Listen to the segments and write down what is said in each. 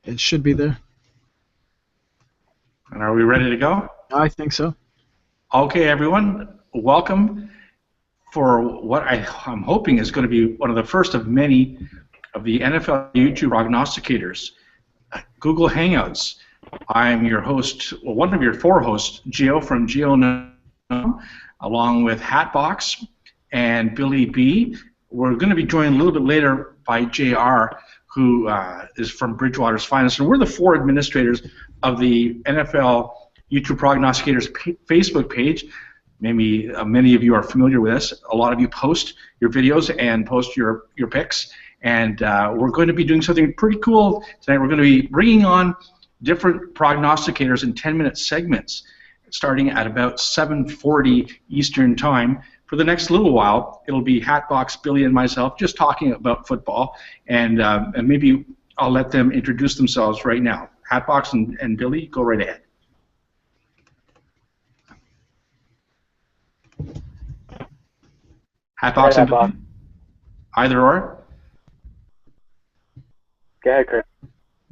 It should be there. And are we ready to go? I think so. Okay, everyone, welcome for what I'm hoping is going to be one of the first of many of the NFL YouTube prognosticators, Google Hangouts. I'm your host, well, one of your four hosts, Gio from Gio Knows, along with Hatbox and Billy B. We're going to be joined a little bit later by JR, who is from BridgewatersFinest, and we're the four administrators of the NFL YouTube Prognosticators Facebook page. Maybe many of you are familiar with this. A lot of you post your videos and post your picks, and we're going to be doing something pretty cool tonight. We're going to be bringing on different prognosticators in 10-minute segments, starting at about 7:40 Eastern Time. For the next little while, it'll be Hatbox, Billy, and myself just talking about football, and maybe I'll let them introduce themselves right now. Hatbox and Billy, go right ahead. Hatbox and Billy? Either or? Go ahead, Chris.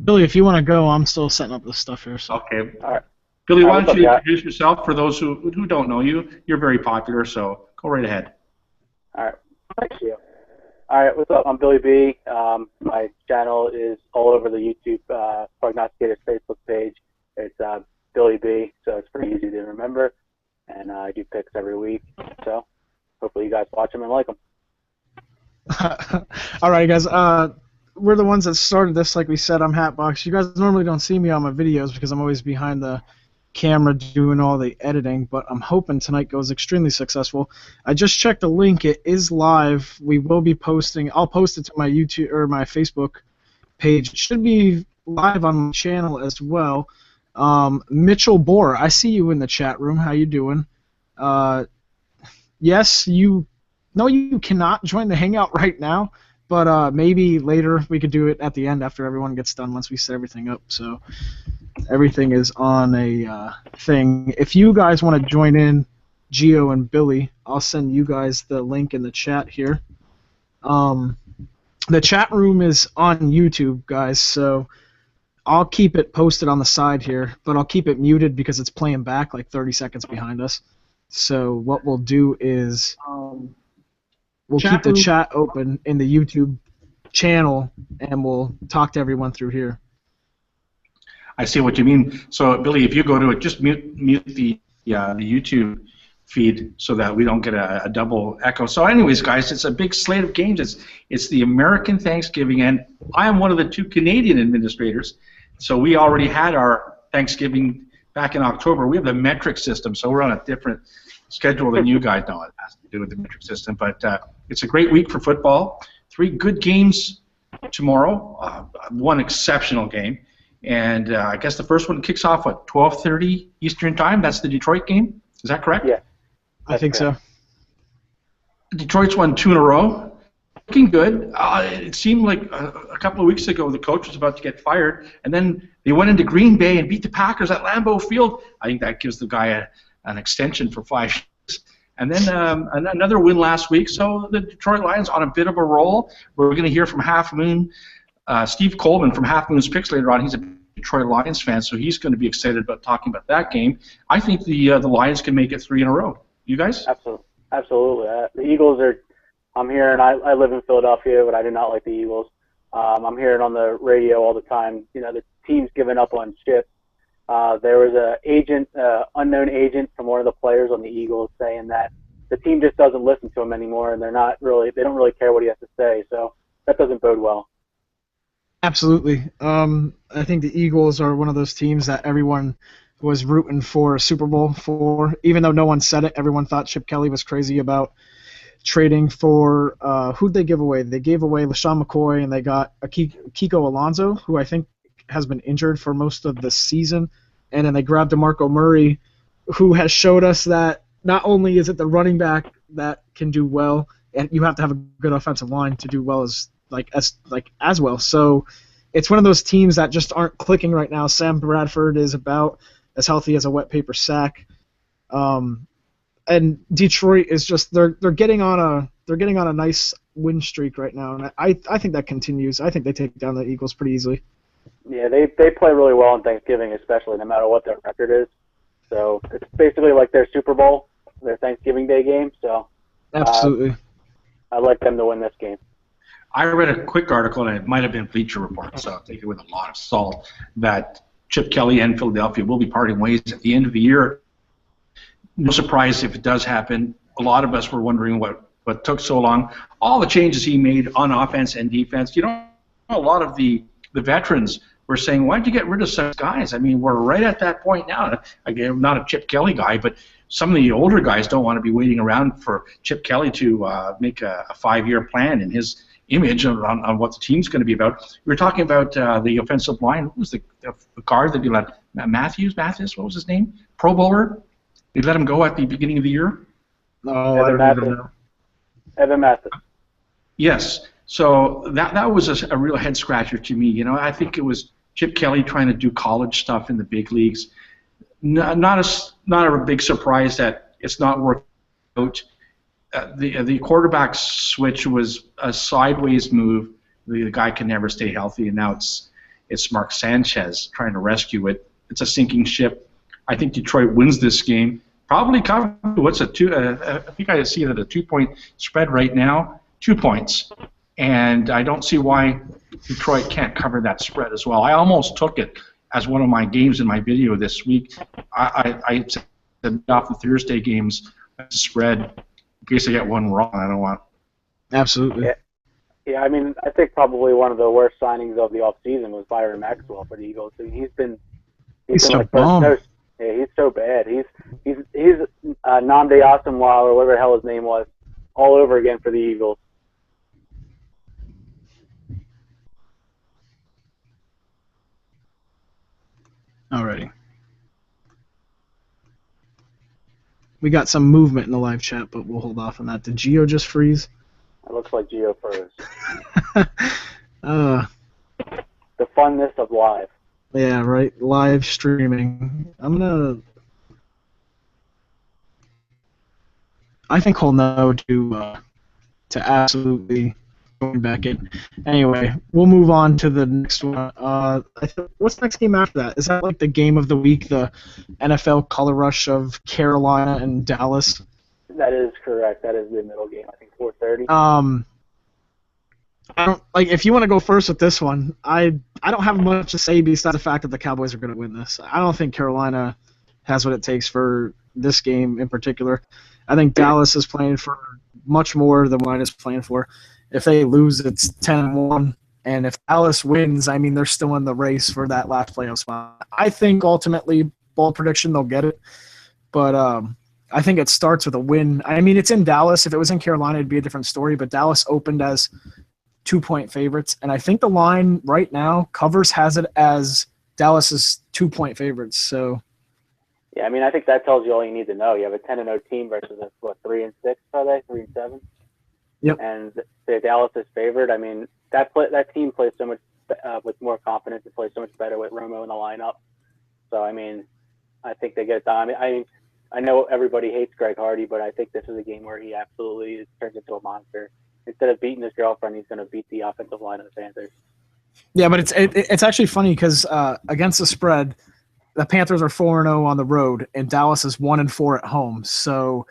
Billy, if you want to go, I'm still setting up this stuff here. So. Okay. All right. Billy, why don't you introduce yourself for those who don't know you? You're very popular, so go right ahead. All right. Thank you. All right, what's up? I'm Billy B. My channel is all over the YouTube Prognosticators Facebook page. It's Billy B, so it's pretty easy to remember. And I do picks every week, so hopefully you guys watch them and like them. All right, guys. We're the ones that started this, like we said. I'm Hatbox. You guys normally don't see me on my videos because I'm always behind the camera doing all the editing, but I'm hoping tonight goes extremely successful. I just checked the link. It is live. We will be posting. I'll post it to my YouTube or my Facebook page. It should be live on my channel as well. Mitchell Bohr, I see you in the chat room. How you doing? Yes, you cannot join the Hangout right now, but maybe later we could do it at the end after everyone gets done once we set everything up. So everything is on a thing. If you guys want to join in, Gio and Billy, I'll send you guys the link in the chat here. The chat room is on YouTube, guys, so I'll keep it posted on the side here, but I'll keep it muted because it's playing back like 30 seconds behind us. So what we'll do is we'll keep the chat open in the YouTube channel, and we'll talk to everyone through here. I see what you mean. So, Billy, if you go to it, just mute the YouTube feed so that we don't get a double echo. So, anyways, guys, it's a big slate of games. It's the American Thanksgiving, and I am one of the two Canadian administrators. So we already had our Thanksgiving back in October. We have the metric system, so we're on a different schedule than you guys know. It has to do with the metric system, but it's a great week for football. 3 good games tomorrow. One exceptional game. And I guess the first one kicks off at 12:30 Eastern Time. That's the Detroit game. Is that correct? Yeah. I think so. Detroit's won 2 in a row. Looking good. It seemed like a couple of weeks ago the coach was about to get fired, and then they went into Green Bay and beat the Packers at Lambeau Field. I think that gives the guy an extension for 5 years. And then another win last week. So the Detroit Lions on a bit of a roll. We're going to hear from Halfmoon. Steve Coleman from Halfmoon's Picks later on. He's a Detroit Lions fan, so he's going to be excited about talking about that game. I think the Lions can make it 3 in a row. You guys? Absolutely. The Eagles are. I'm hearing. I live in Philadelphia, but I do not like the Eagles. I'm hearing on the radio all the time. You know, the team's giving up on shit. There was a unknown agent from one of the players on the Eagles saying that the team just doesn't listen to him anymore, and they don't really care what he has to say. So that doesn't bode well. Absolutely. I think the Eagles are one of those teams that everyone was rooting for a Super Bowl for. Even though no one said it, everyone thought Chip Kelly was crazy about trading for who'd they give away? They gave away LaShawn McCoy, and they got Kiko Alonso, who I think has been injured for most of the season. And then they grabbed DeMarco Murray, who has showed us that not only is it the running back that can do well, and you have to have a good offensive line to do well as well. So it's one of those teams that just aren't clicking right now. Sam Bradford is about as healthy as a wet paper sack. And Detroit is just they're getting on a nice win streak right now, and I think that continues. I think they take down the Eagles pretty easily. Yeah, they play really well on Thanksgiving, especially no matter what their record is. So it's basically like their Super Bowl, their Thanksgiving Day game. So Absolutely. I'd like them to win this game. I read a quick article, and it might have been Bleacher Report, so I'll take it with a lot of salt, that Chip Kelly and Philadelphia will be parting ways at the end of the year. No surprise if it does happen. A lot of us were wondering what took so long. All the changes he made on offense and defense, a lot of the veterans were saying, why'd you get rid of such guys? I mean, we're right at that point now. Again, I'm not a Chip Kelly guy, but some of the older guys don't want to be waiting around for Chip Kelly to make a 5-year plan in his image on what the team's going to be about. We were talking about the offensive line. Who was the guard that you let? Mathis? What was his name? Pro Bowler? You let him go at the beginning of the year? Oh, I don't even know. Evan Mathis. Yes. So that was a real head scratcher to me. I think it was Chip Kelly trying to do college stuff in the big leagues. Not a big surprise that it's not working out. The quarterback switch was a sideways move. The guy can never stay healthy, and now it's Mark Sanchez trying to rescue it. It's a sinking ship. I think Detroit wins this game. Probably cover. What's a two? I think I see it at a 2-point spread right now. 2 points. And I don't see why Detroit can't cover that spread as well. I almost took it as one of my games in my video this week. I said off the Thursday games spread in case I get one wrong. I don't want. Absolutely. Yeah, I mean, I think probably one of the worst signings of the offseason was Byron Maxwell for the Eagles. He's been so like bum. Yeah, he's so bad. He's Namde Asamoah or whatever the hell his name was, all over again for the Eagles. Alrighty. We got some movement in the live chat, but we'll hold off on that. Did Gio just freeze? It looks like Gio froze. The funness of live. Yeah, right. Live streaming. I think he'll know to absolutely going back in. Anyway, we'll move on to the next one. What's the next game after that? Is that like the game of the week, the NFL color rush of Carolina and Dallas? That is correct. That is the middle game. I think 4:30. I don't like. If you want to go first with this one, I don't have much to say besides the fact that the Cowboys are going to win this. I don't think Carolina has what it takes for this game in particular. I think Dallas is playing for much more than what it's playing for. If they lose, it's 10-1, and if Dallas wins, I mean they're still in the race for that last playoff spot. I think ultimately, bold prediction, they'll get it, but I think it starts with a win. I mean, it's in Dallas. If it was in Carolina, it'd be a different story. But Dallas opened as 2-point favorites, and I think the line right now covers has it as Dallas's 2-point favorites. So, yeah, I mean, I think that tells you all you need to know. You have a 10-0 team versus a 3-6, are they? 3-7. Yep. And the Dallas is favored. I mean, that team plays so much with more confidence. It plays so much better with Romo in the lineup. So, I mean, I think they get it done. I know everybody hates Greg Hardy, but I think this is a game where he absolutely turns into a monster. Instead of beating his girlfriend, he's going to beat the offensive line of the Panthers. Yeah, but it's actually funny because against the spread, the Panthers are 4-0 on the road, and Dallas is 1-4 at home. So,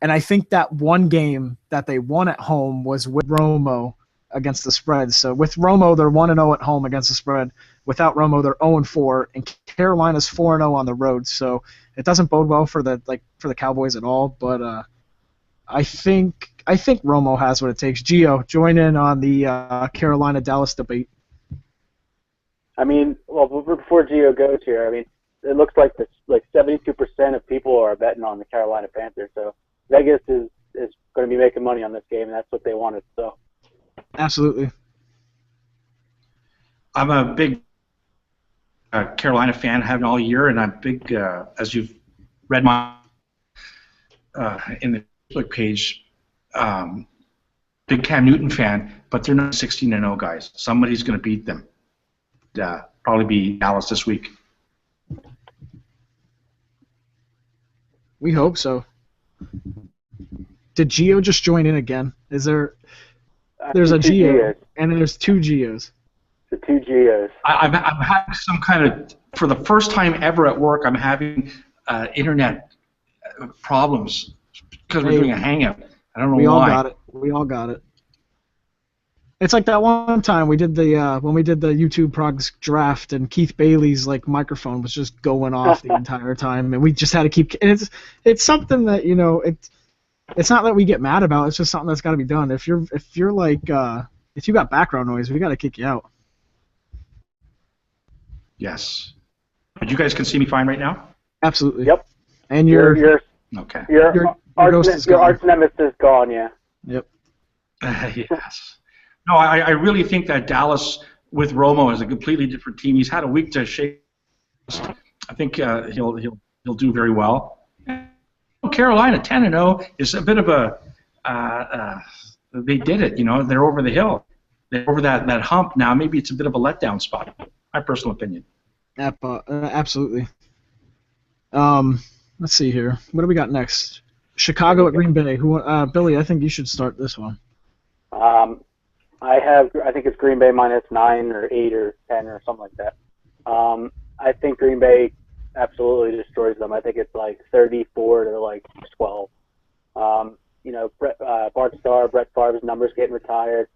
and I think that one game that they won at home was with Romo against the spread. So with Romo, they're 1-0 at home against the spread. Without Romo, they're 0-4, and Carolina's 4-0 on the road. So it doesn't bode well for the Cowboys at all. But I think Romo has what it takes. Gio, join in on the Carolina-Dallas debate. I mean, well, before Gio goes here, I mean, it looks like 72% of people are betting on the Carolina Panthers. So Vegas is going to be making money on this game, and that's what they wanted. So absolutely. I'm a big Carolina fan, have been all year, and I'm big, as you've read my in the Facebook page, big Cam Newton fan, but they're not 16-0 guys. Somebody's going to beat them. Probably be Dallas this week. We hope so. Did Gio just join in again? Is there? There's a Gio, and then there's two Gios. The two Gios. I'm having some kind of, for the first time ever at work, I'm having internet problems because we're doing a Hangout. I don't know why. We all got it. We all got it. It's like that one time we did the when we did the YouTube Progs draft, and Keith Bailey's like microphone was just going off the entire time, and we just had to keep. And it's something that it's not that we get mad about. It's just something that's got to be done. If you're like if you got background noise, we got to kick you out. Yes. But you guys can see me fine right now? Absolutely. Yep. And your okay. Your arch nemesis is gone, yeah. Yep. Yes. No, I really think that Dallas with Romo is a completely different team. He's had a week to shake. I think he'll do very well. Carolina 10-0 is a bit of a they did it. They're over the hill. They're over that hump now. Maybe it's a bit of a letdown spot. My personal opinion. Absolutely. Let's see here. What do we got next? Chicago at Green Bay. Billy, I think you should start this one. I think it's Green Bay -9 or 8 or 10 or something like that. I think Green Bay absolutely destroys them. I think it's like 34 to like 12. Bart Starr, Brett Favre's numbers getting retired.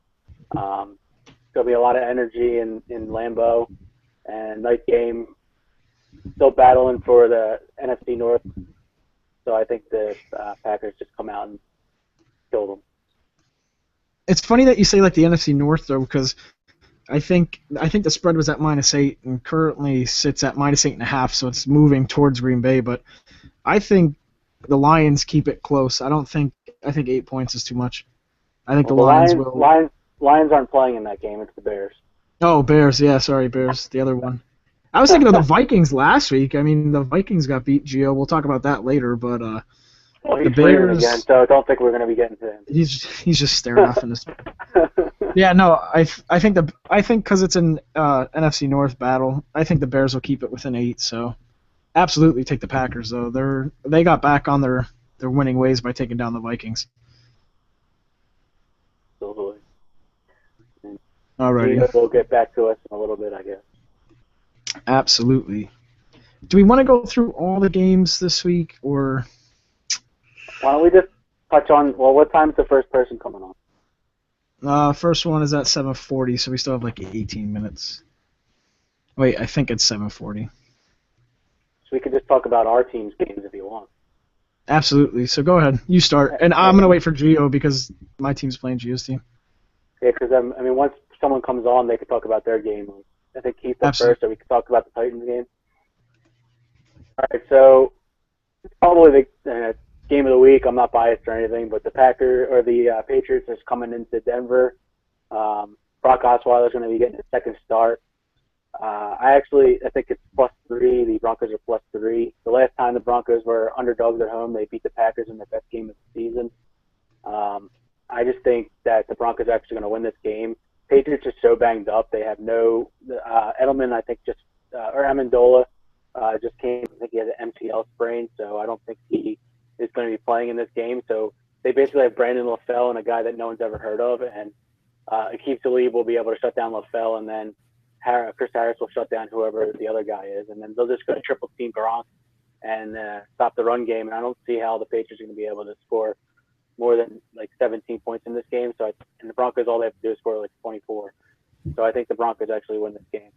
There'll be a lot of energy in Lambeau, and night game still battling for the NFC North. So I think the Packers just come out and kill them. It's funny that you say like the NFC North though, because I think the spread was at -8 and currently sits at -8.5, so it's moving towards Green Bay. But I think the Lions keep it close. I think 8 points is too much. I think the Lions will. Lions aren't playing in that game. It's the Bears. Oh, Bears. Yeah, sorry, Bears. The other one. I was thinking of the Vikings last week. I mean, the Vikings got beat, Gio. We'll talk about that later, but well, he's the Bears again, so I don't think we're going to be getting to him. He's just staring off in this. Yeah, no, I think because it's an NFC North battle, I think the Bears will keep it within 8. So, absolutely take the Packers though. They got back on their winning ways by taking down the Vikings. Absolutely. Alrighty. Will get back to us in a little bit, I guess. Absolutely. Do we want to go through all the games this week, or? Why don't we just touch on, what time is the first person coming on? First one is at 7:40, so we still have like 18 minutes. Wait, I think it's 7:40. So we could just talk about our team's games if you want. Absolutely. So go ahead. You start. And I'm going to wait for Gio because my team's playing Gio's team. Yeah, because, once someone comes on, they could talk about their game. I think Keith up first, so we could talk about the Titans game. All right, so probably the game of the week. I'm not biased or anything, but the Patriots is coming into Denver. Brock Osweiler's going to be getting his second start. I think it's +3. The Broncos are +3. The last time the Broncos were underdogs at home, they beat the Packers in their best game of the season. I just think that the Broncos are actually going to win this game. Patriots are so banged up. They have no Edelman. I think or Amendola just came. I think he has an MCL sprain, so I don't think he is going to be playing in this game. So they basically have Brandon LaFell and a guy that no one's ever heard of, and Aqib Talib will be able to shut down LaFell, and then Chris Harris will shut down whoever the other guy is, and then they'll just go to triple team Gronk and stop the run game. And I don't see how the Patriots are going to be able to score more than like 17 points in this game. So and the Broncos, all they have to do is score like 24. So I think the Broncos actually win this game.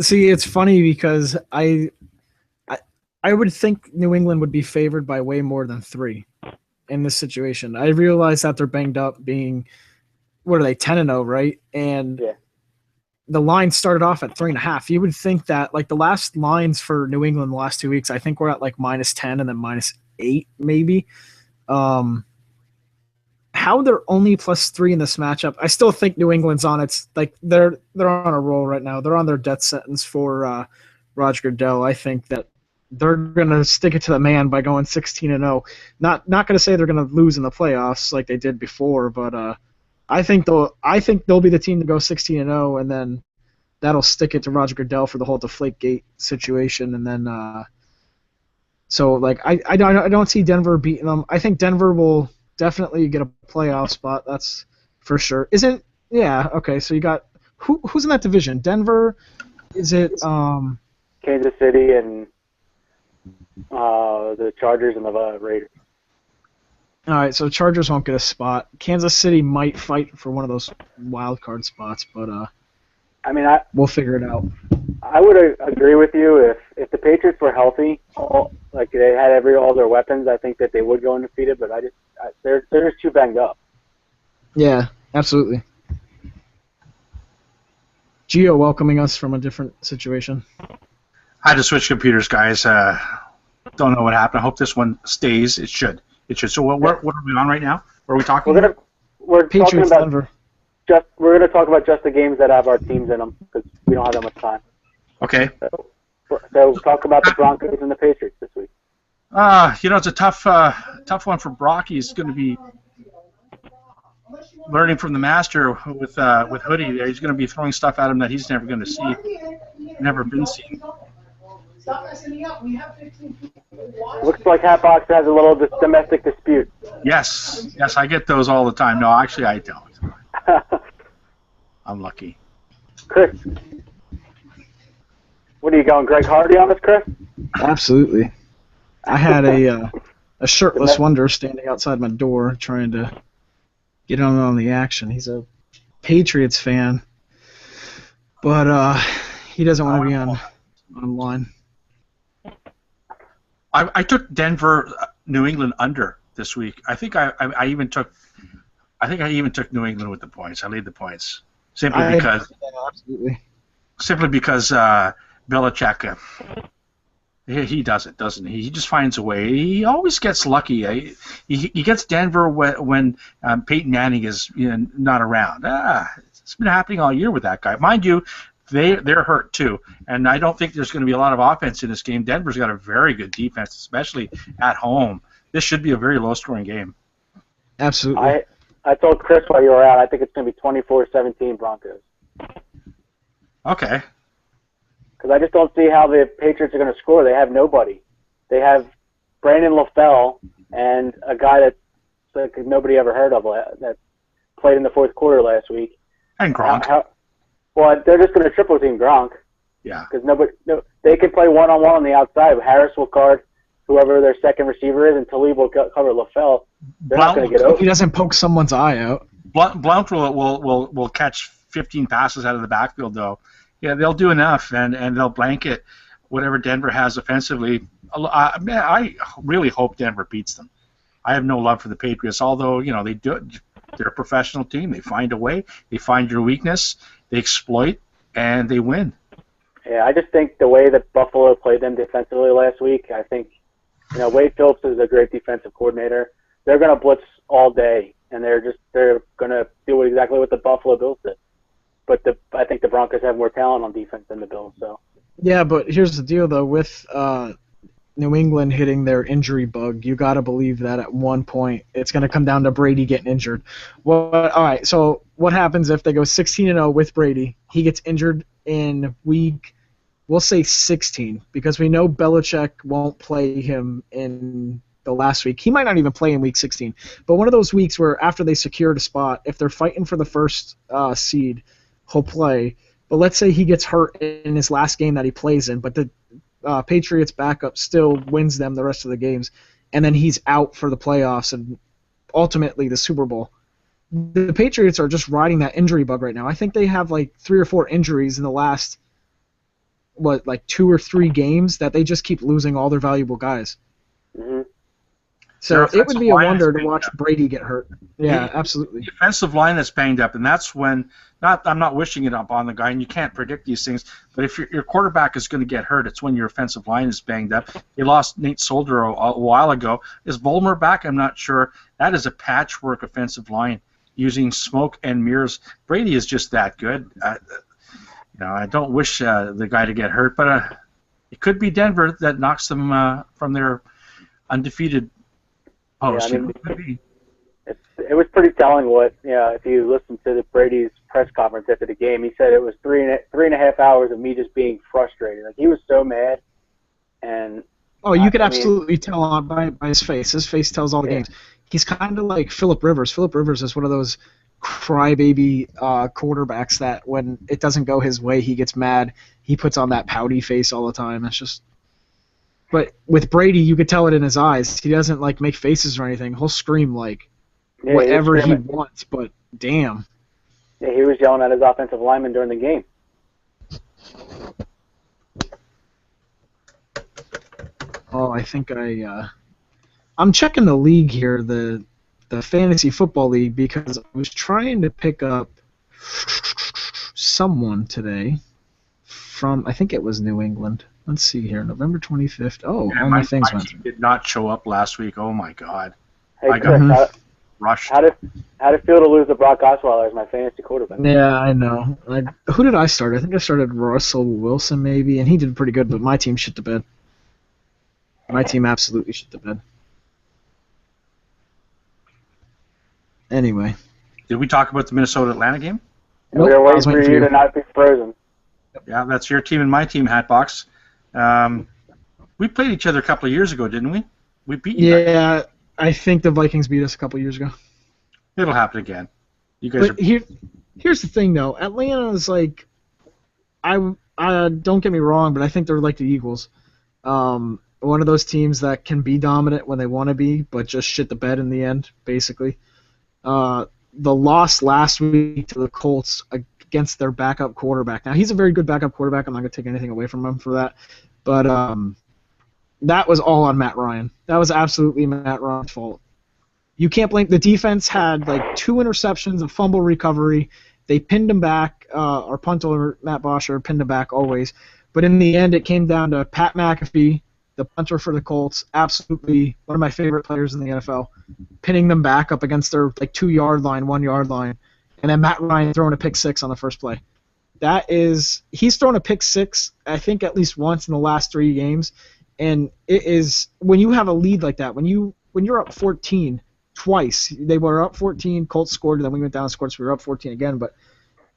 See, it's funny because I would think New England would be favored by way more than 3 in this situation. I realize that they're banged up, being what are they 10-0, right? And yeah. The line started off at 3.5. You would think that like the last lines for New England the last 2 weeks, I think we're at like -10 and then -8 maybe. How they're only +3 in this matchup? I still think New England's on its like they're on a roll right now. They're on their death sentence for Roger Goodell. I think that they're gonna stick it to the man by going 16-0. Not gonna say they're gonna lose in the playoffs like they did before, but I think they'll be the team to go 16-0, and then that'll stick it to Roger Goodell for the whole Deflategate situation, and then so like I don't see Denver beating them. I think Denver will definitely get a playoff spot. That's for sure. Yeah, okay. So you got who's in that division? Denver? Is it Kansas City and the Chargers and the Raiders. All right, so Chargers won't get a spot. Kansas City might fight for one of those wild card spots, but I mean, we'll figure it out. I would agree with you if the Patriots were healthy, like they had all their weapons. I think that they would go undefeated, but they're just too banged up. Yeah, absolutely. Gio welcoming us from a different situation. I had to switch computers, guys. Don't know what happened. I hope this one stays. It should. It should. So what are we on right now? What are we talking about? We're Patriots, talking about Denver. we're going to talk about just the games that have our teams in them because we don't have that much time. Okay. So talk about the Broncos and the Patriots this week. It's a tough one for Brock. He's going to be learning from the master with Hoodie there. He's going to be throwing stuff at him that he's never going to see, never been seen. Stop messing me up. We have 15 people. Looks like Hatbox has a little domestic dispute. Yes, I get those all the time. No, actually, I don't. I'm lucky. Chris, what are you going, Greg Hardy on us, Chris? Absolutely. I had a shirtless wonder standing outside my door trying to get on the action. He's a Patriots fan, but he doesn't want to be online. I took Denver, New England under this week. I think I even took New England with the points. I laid the points simply because Belichick. He does it, doesn't he? He just finds a way. He always gets lucky. He gets Denver when Peyton Manning is not around. It's been happening all year with that guy. Mind you, they're hurt too, and I don't think there's going to be a lot of offense in this game. Denver's got a very good defense, especially at home. This should be a very low-scoring game. Absolutely. I told Chris while you were out, I think it's going to be 24-17 Broncos. Okay. Because I just don't see how the Patriots are going to score. They have nobody. They have Brandon LaFell and a guy that's like nobody ever heard of that played in the fourth quarter last week. And Gronk. Well, they're just going to triple team Gronk. Yeah. Because they can play one-on-one on the outside. Harris will guard whoever their second receiver is, and Talib will cover LaFell. They're not going to get open. He doesn't poke someone's eye out. Blount will catch 15 passes out of the backfield, though. Yeah, they'll do enough, and they'll blanket whatever Denver has offensively. I really hope Denver beats them. I have no love for the Patriots, although they do. They're a professional team. They find a way. They find your weakness. They exploit, and they win. Yeah, I just think the way that Buffalo played them defensively last week, I think, Wade Phillips is a great defensive coordinator. They're going to blitz all day, and they're going to do exactly what the Buffalo Bills did. But I think the Broncos have more talent on defense than the Bills. So. Yeah, but here's the deal, though. With New England hitting their injury bug, you got to believe that at one point it's going to come down to Brady getting injured. All right, so what happens if they go 16-0 with Brady? He gets injured in week, we'll say 16, because we know Belichick won't play him in the last week. He might not even play in week 16. But one of those weeks where after they secured a spot, if they're fighting for the first seed, he'll play. But let's say he gets hurt in his last game that he plays in, but the Patriots backup still wins them the rest of the games, and then he's out for the playoffs and ultimately the Super Bowl. The Patriots are just riding that injury bug right now. I think they have like 3 or 4 injuries in the last, 2 or 3 games that they just keep losing all their valuable guys. Mm-hmm. So it would be a wonder to watch Brady get hurt. Yeah, absolutely. The offensive line that's banged up, and that's when I'm not wishing it up on the guy, and you can't predict these things. But if your quarterback is going to get hurt, it's when your offensive line is banged up. They lost Nate Solder a while ago. Is Vollmer back? I'm not sure. That is a patchwork offensive line using Smoke and Meares. Brady is just that good. I don't wish the guy to get hurt, but it could be Denver that knocks them from their undefeated post. Yeah, it was pretty telling if you listen to the Brady's press conference after the game, he said it was three and a half hours of me just being frustrated. Like, he was so mad. And you could absolutely tell by his face. His face tells all the games. He's kind of like Phillip Rivers. Phillip Rivers is one of those crybaby quarterbacks that when it doesn't go his way, he gets mad. He puts on that pouty face all the time. It's just. But with Brady, you could tell it in his eyes. He doesn't like make faces or anything. He'll scream like whatever he wants. But damn. Yeah, he was yelling at his offensive lineman during the game. Oh, I think I'm checking the league here, the fantasy football league, because I was trying to pick up someone today from, I think it was New England. Let's see here, November 25th. Oh, yeah, all my things went through. Did not show up last week. Oh my God. Hey, I Chris, got rushed. how did it feel to lose to Brock Osweiler as my fantasy quarterback? Yeah, I know. Who did I start? I think I started Russell Wilson maybe, and he did pretty good, but my team shit the bed. My team absolutely shit the bed. Anyway. Did we talk about the Minnesota-Atlanta game? Nope, we were waiting for you to not be frozen. Yeah, that's your team and my team, Hatbox. We played each other a couple of years ago, didn't we? We beat you. Yeah, I think the Vikings beat us a couple of years ago. It'll happen again. You guys here's the thing, though. Atlanta's like, I don't get me wrong, but I think they're like the Eagles. One of those teams that can be dominant when they want to be, but just shit the bed in the end, basically. The loss last week to the Colts against their backup quarterback. Now, he's a very good backup quarterback. I'm not going to take anything away from him for that. But that was all on Matt Ryan. That was absolutely Matt Ryan's fault. You can't blame – the defense had like 2 interceptions, a fumble recovery. They pinned him back. Our punter, Matt Bosher, pinned him back always. But in the end, it came down to Pat McAfee, the punter for the Colts, absolutely one of my favorite players in the NFL, pinning them back up against their like 2-yard line, 1-yard line, and then Matt Ryan throwing a pick six on the first play. He's thrown a pick six, I think, at least once in the last 3 games, and it is when you have a lead like that, when you're up 14 twice, they were up 14, Colts scored, and then we went down and scored, so we were up 14 again. But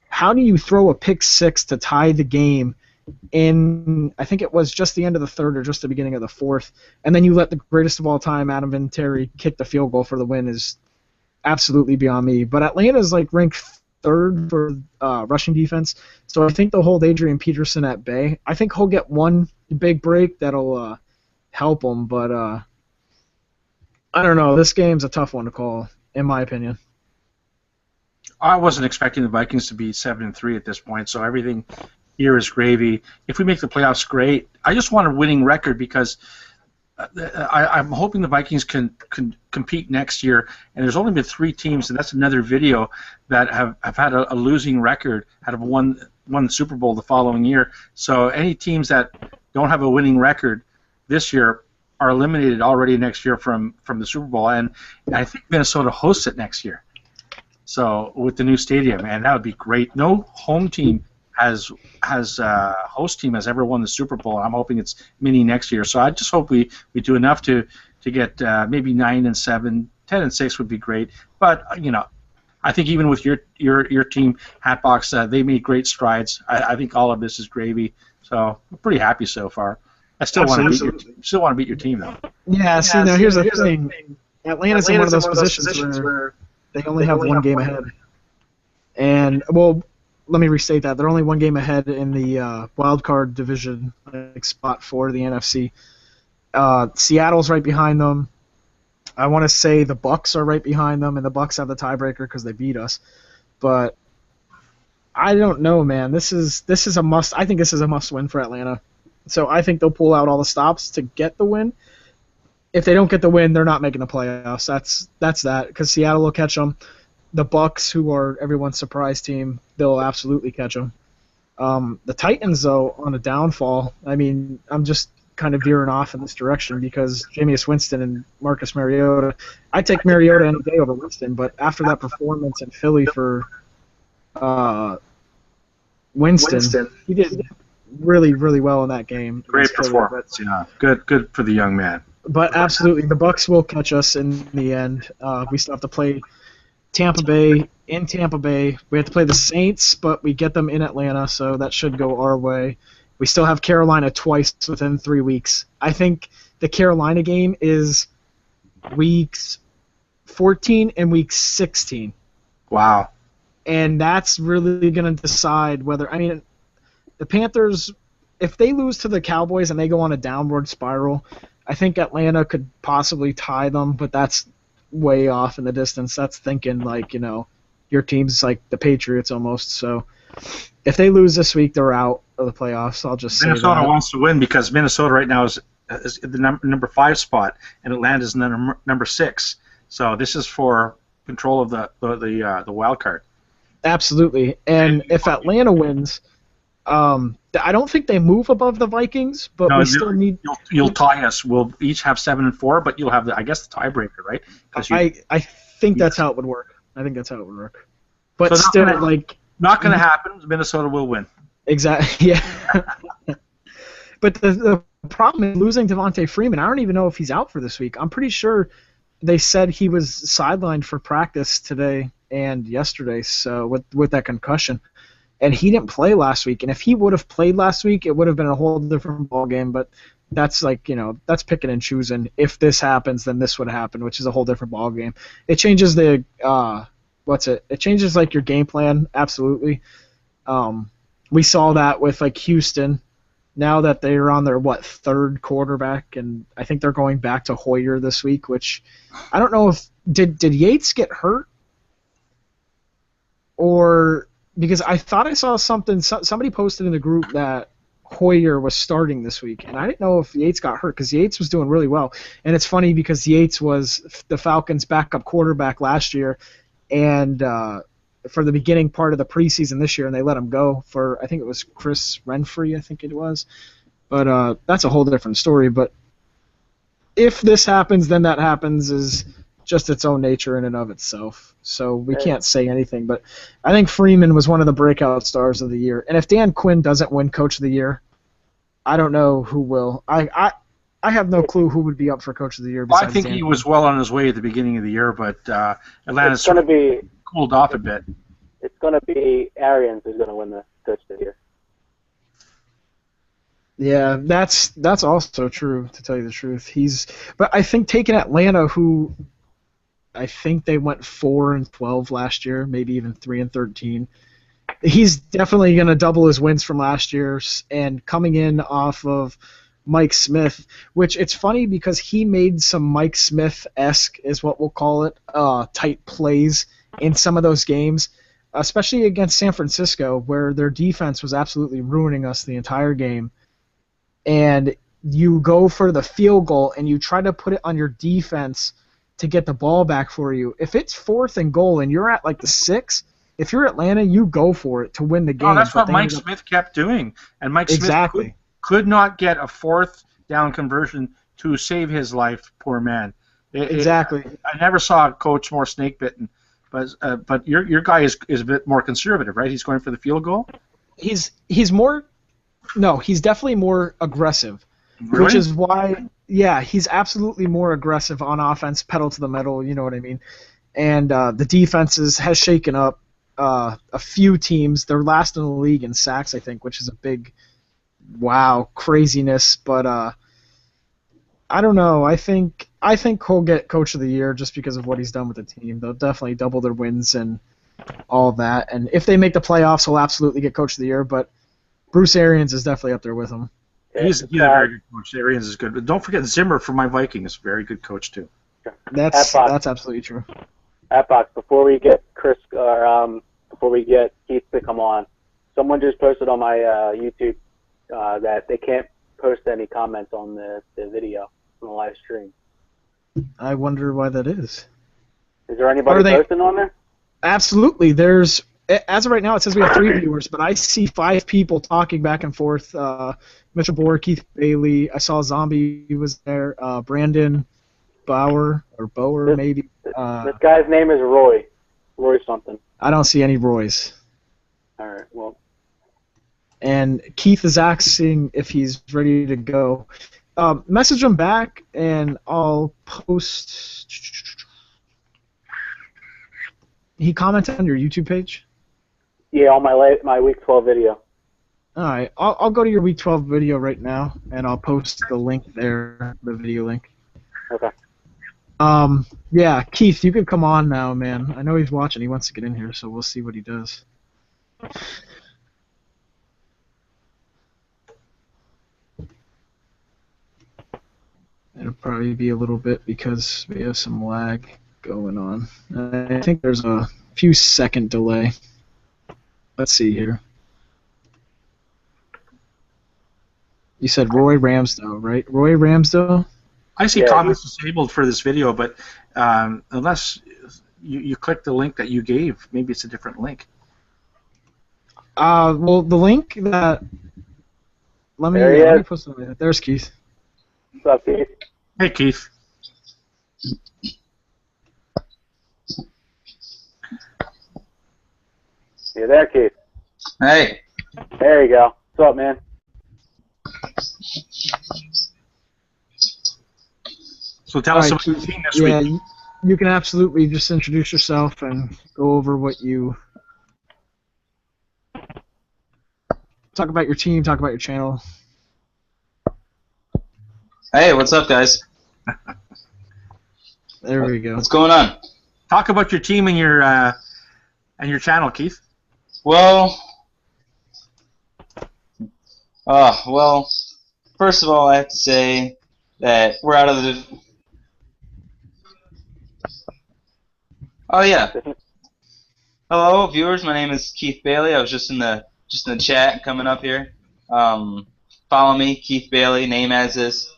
how do you throw a pick six to tie the game? I think it was just the end of the third or just the beginning of the fourth, and then you let the greatest of all time, Adam Vinatieri, kick the field goal for the win is absolutely beyond me. But Atlanta's like ranked 3rd for rushing defense, so I think they'll hold Adrian Peterson at bay. I think he'll get one big break that'll help him, but I don't know. This game's a tough one to call, in my opinion. I wasn't expecting the Vikings to be 7-3 at this point, so everything here is gravy. If we make the playoffs, great. I just want a winning record because I'm hoping the Vikings can compete next year. And there's only been 3 teams, and that's another video, that have had a losing record, have won the Super Bowl the following year. So any teams that don't have a winning record this year are eliminated already next year from the Super Bowl. And I think Minnesota hosts it next year. So with the new stadium, and that would be great. No home team has host team has ever won the Super Bowl. I'm hoping it's mini next year. So I just hope we do enough to get maybe 9-7, 10-6 would be great. But I think even with your team, Hatbox, they made great strides. I think all of this is gravy. So I'm pretty happy so far. I still want to beat your team though. Yeah. See, now here's the thing. Atlanta's in one of those positions where they only have one game ahead. And let me restate that. They're only one game ahead in the wild card division, like spot 4 of the NFC. Seattle's right behind them. I want to say the Bucks are right behind them, and the Bucks have the tiebreaker because they beat us. But I don't know, man. This is a must. I think this is a must win for Atlanta. So I think they'll pull out all the stops to get the win. If they don't get the win, they're not making the playoffs. That's that, because Seattle will catch them. The Bucks, who are everyone's surprise team, they'll absolutely catch them. The Titans, though, on a downfall. I mean, I'm just kind of veering off in this direction because Jameis Winston and Marcus Mariota. I take Mariota any day over Winston, but after that performance in Philly for Winston, he did really, really well in that game. Great performance, yeah. Good for the young man. But absolutely, the Bucks will catch us in the end. We still have to play Tampa Bay in Tampa Bay. We have to play the Saints, but we get them in Atlanta, so that should go our way. We still have Carolina twice within 3 weeks. I think the Carolina game is weeks 14 and week 16. Wow. and that's really going to decide whether. I mean, the Panthers, if they lose to the Cowboys and they go on a downward spiral, I think Atlanta could possibly tie them, but that's way off in the distance. That's thinking like, your team's like the Patriots almost. So if they lose this week, they're out of the playoffs. I'll just say Minnesota that. wants to win because Minnesota right now is the number 5 spot, and Atlanta is number 6. So this is for control of the wild card. Absolutely. And if Atlanta wins, I don't think they move above the Vikings, but No, we still need. You'll tie us. We'll each have 7 and 4, but you'll have the tiebreaker, right? I think that's how it would work. I think that's how it would work. But So still, not going to happen. Minnesota will win. Exactly. Yeah. But the problem is losing Devontae Freeman. I don't even know if he's out for this week. I'm pretty sure they said he was sidelined for practice today and yesterday. So with that concussion, and he didn't play last week. And if he would have played last week, it would have been a whole different ball game. But that's that's picking and choosing. If this happens, then this would happen, which is a whole different ball game. It changes the It changes like your game plan. Absolutely. We saw that with like Houston. Now that they're on their 3rd quarterback, and I think they're going back to Hoyer this week, which I don't know if did Yates get hurt, or because I thought I saw something somebody posted in the group that Hoyer was starting this week, and I didn't know if Yates got hurt because Yates was doing really well, and it's funny because Yates was the Falcons' backup quarterback last year, and for the beginning part of the preseason this year, and they let him go for, I think it was Chris Renfrey, I think it was. But that's a whole different story. But if this happens, then that happens is just its own nature in and of itself. So we can't say anything. But I think Freeman was one of the breakout stars of the year. And if Dan Quinn doesn't win Coach of the Year, I don't know who will. I have no clue who would be up for Coach of the Year. Well, I think he was well on his way at the beginning of the year, but Atlanta's cooled off a bit. It's going to be Arians who's going to win the Coach of the Year. Yeah, that's also true, to tell you the truth. But I think taking Atlanta, who I think they went 4-12 last year, maybe even 3-13. He's definitely going to double his wins from last year, and coming in off of Mike Smith, which it's funny because he made some Mike Smith-esque, is what we'll call it, type plays in some of those games, especially against San Francisco, where their defense was absolutely ruining us the entire game. And you go for the field goal and you try to put it on your defense to get the ball back for you. If it's 4th and goal and you're at like the 6, if you're Atlanta, you go for it to win the game. Oh, that's what Mike Smith kept doing. And Mike Smith could not get a 4th down conversion to save his life, poor man. Exactly. I never saw a coach more snake-bitten. But your guy is a bit more conservative, right? He's going for the field goal? He's definitely more aggressive. Really? Which is why, he's absolutely more aggressive on offense, pedal to the metal, you know what I mean? And the defense has shaken up a few teams. They're last in the league in sacks, I think, which is a big, craziness. But I don't know. I think he'll get Coach of the Year just because of what he's done with the team. They'll definitely double their wins and all that. And if they make the playoffs, he'll absolutely get Coach of the Year. But Bruce Arians is definitely up there with him. He's a very good coach. Arians is good. But don't forget Zimmer for my Vikings, very good coach too. That's absolutely true. Atbox, before we get Keith to come on, someone just posted on my YouTube that they can't post any comments on the video on the live stream. I wonder why that is. Is there anybody posting on there? Absolutely. As of right now, it says we have 3 viewers, but I see 5 people talking back and forth. Mitchell Bohr, Keith Bailey. I saw Zombie was there. Brandon Bower maybe. This guy's name is Roy. Roy something. I don't see any Roys. All right. Well. And Keith is asking if he's ready to go. Message him back, and I'll post. He commented on your YouTube page? Yeah, on my Week 12 video. All right, I'll go to your Week 12 video right now, and I'll post the link there, the video link. Okay. Yeah, Keith, you can come on now, man. I know he's watching. He wants to get in here, so we'll see what he does. It'll probably be a little bit because we have some lag going on. I think there's a few second delay. Let's see here. You said Roy Ramsdale, right? Roy Ramsdale? I see Yeah, comments disabled for this video, but unless you click the link that you gave, maybe it's a different link. Well, the link that... Let me post it on there. There's Keith. What's up, Keith? Hey, Keith. You there, Keith? Hey. There you go. What's up, man? So tell us All about right, the team this yeah, week. you can absolutely just introduce yourself and go over what you... Talk about your team, talk about your channel. Hey, what's up, guys? There we go. What's going on? Talk about your team and your channel, Keith. Well, first of all, I have to say that we're out of the... Oh, yeah. Hello, viewers. My name is Keith Bailey. I was just in the chat coming up here. Follow me, Keith Bailey, name as is.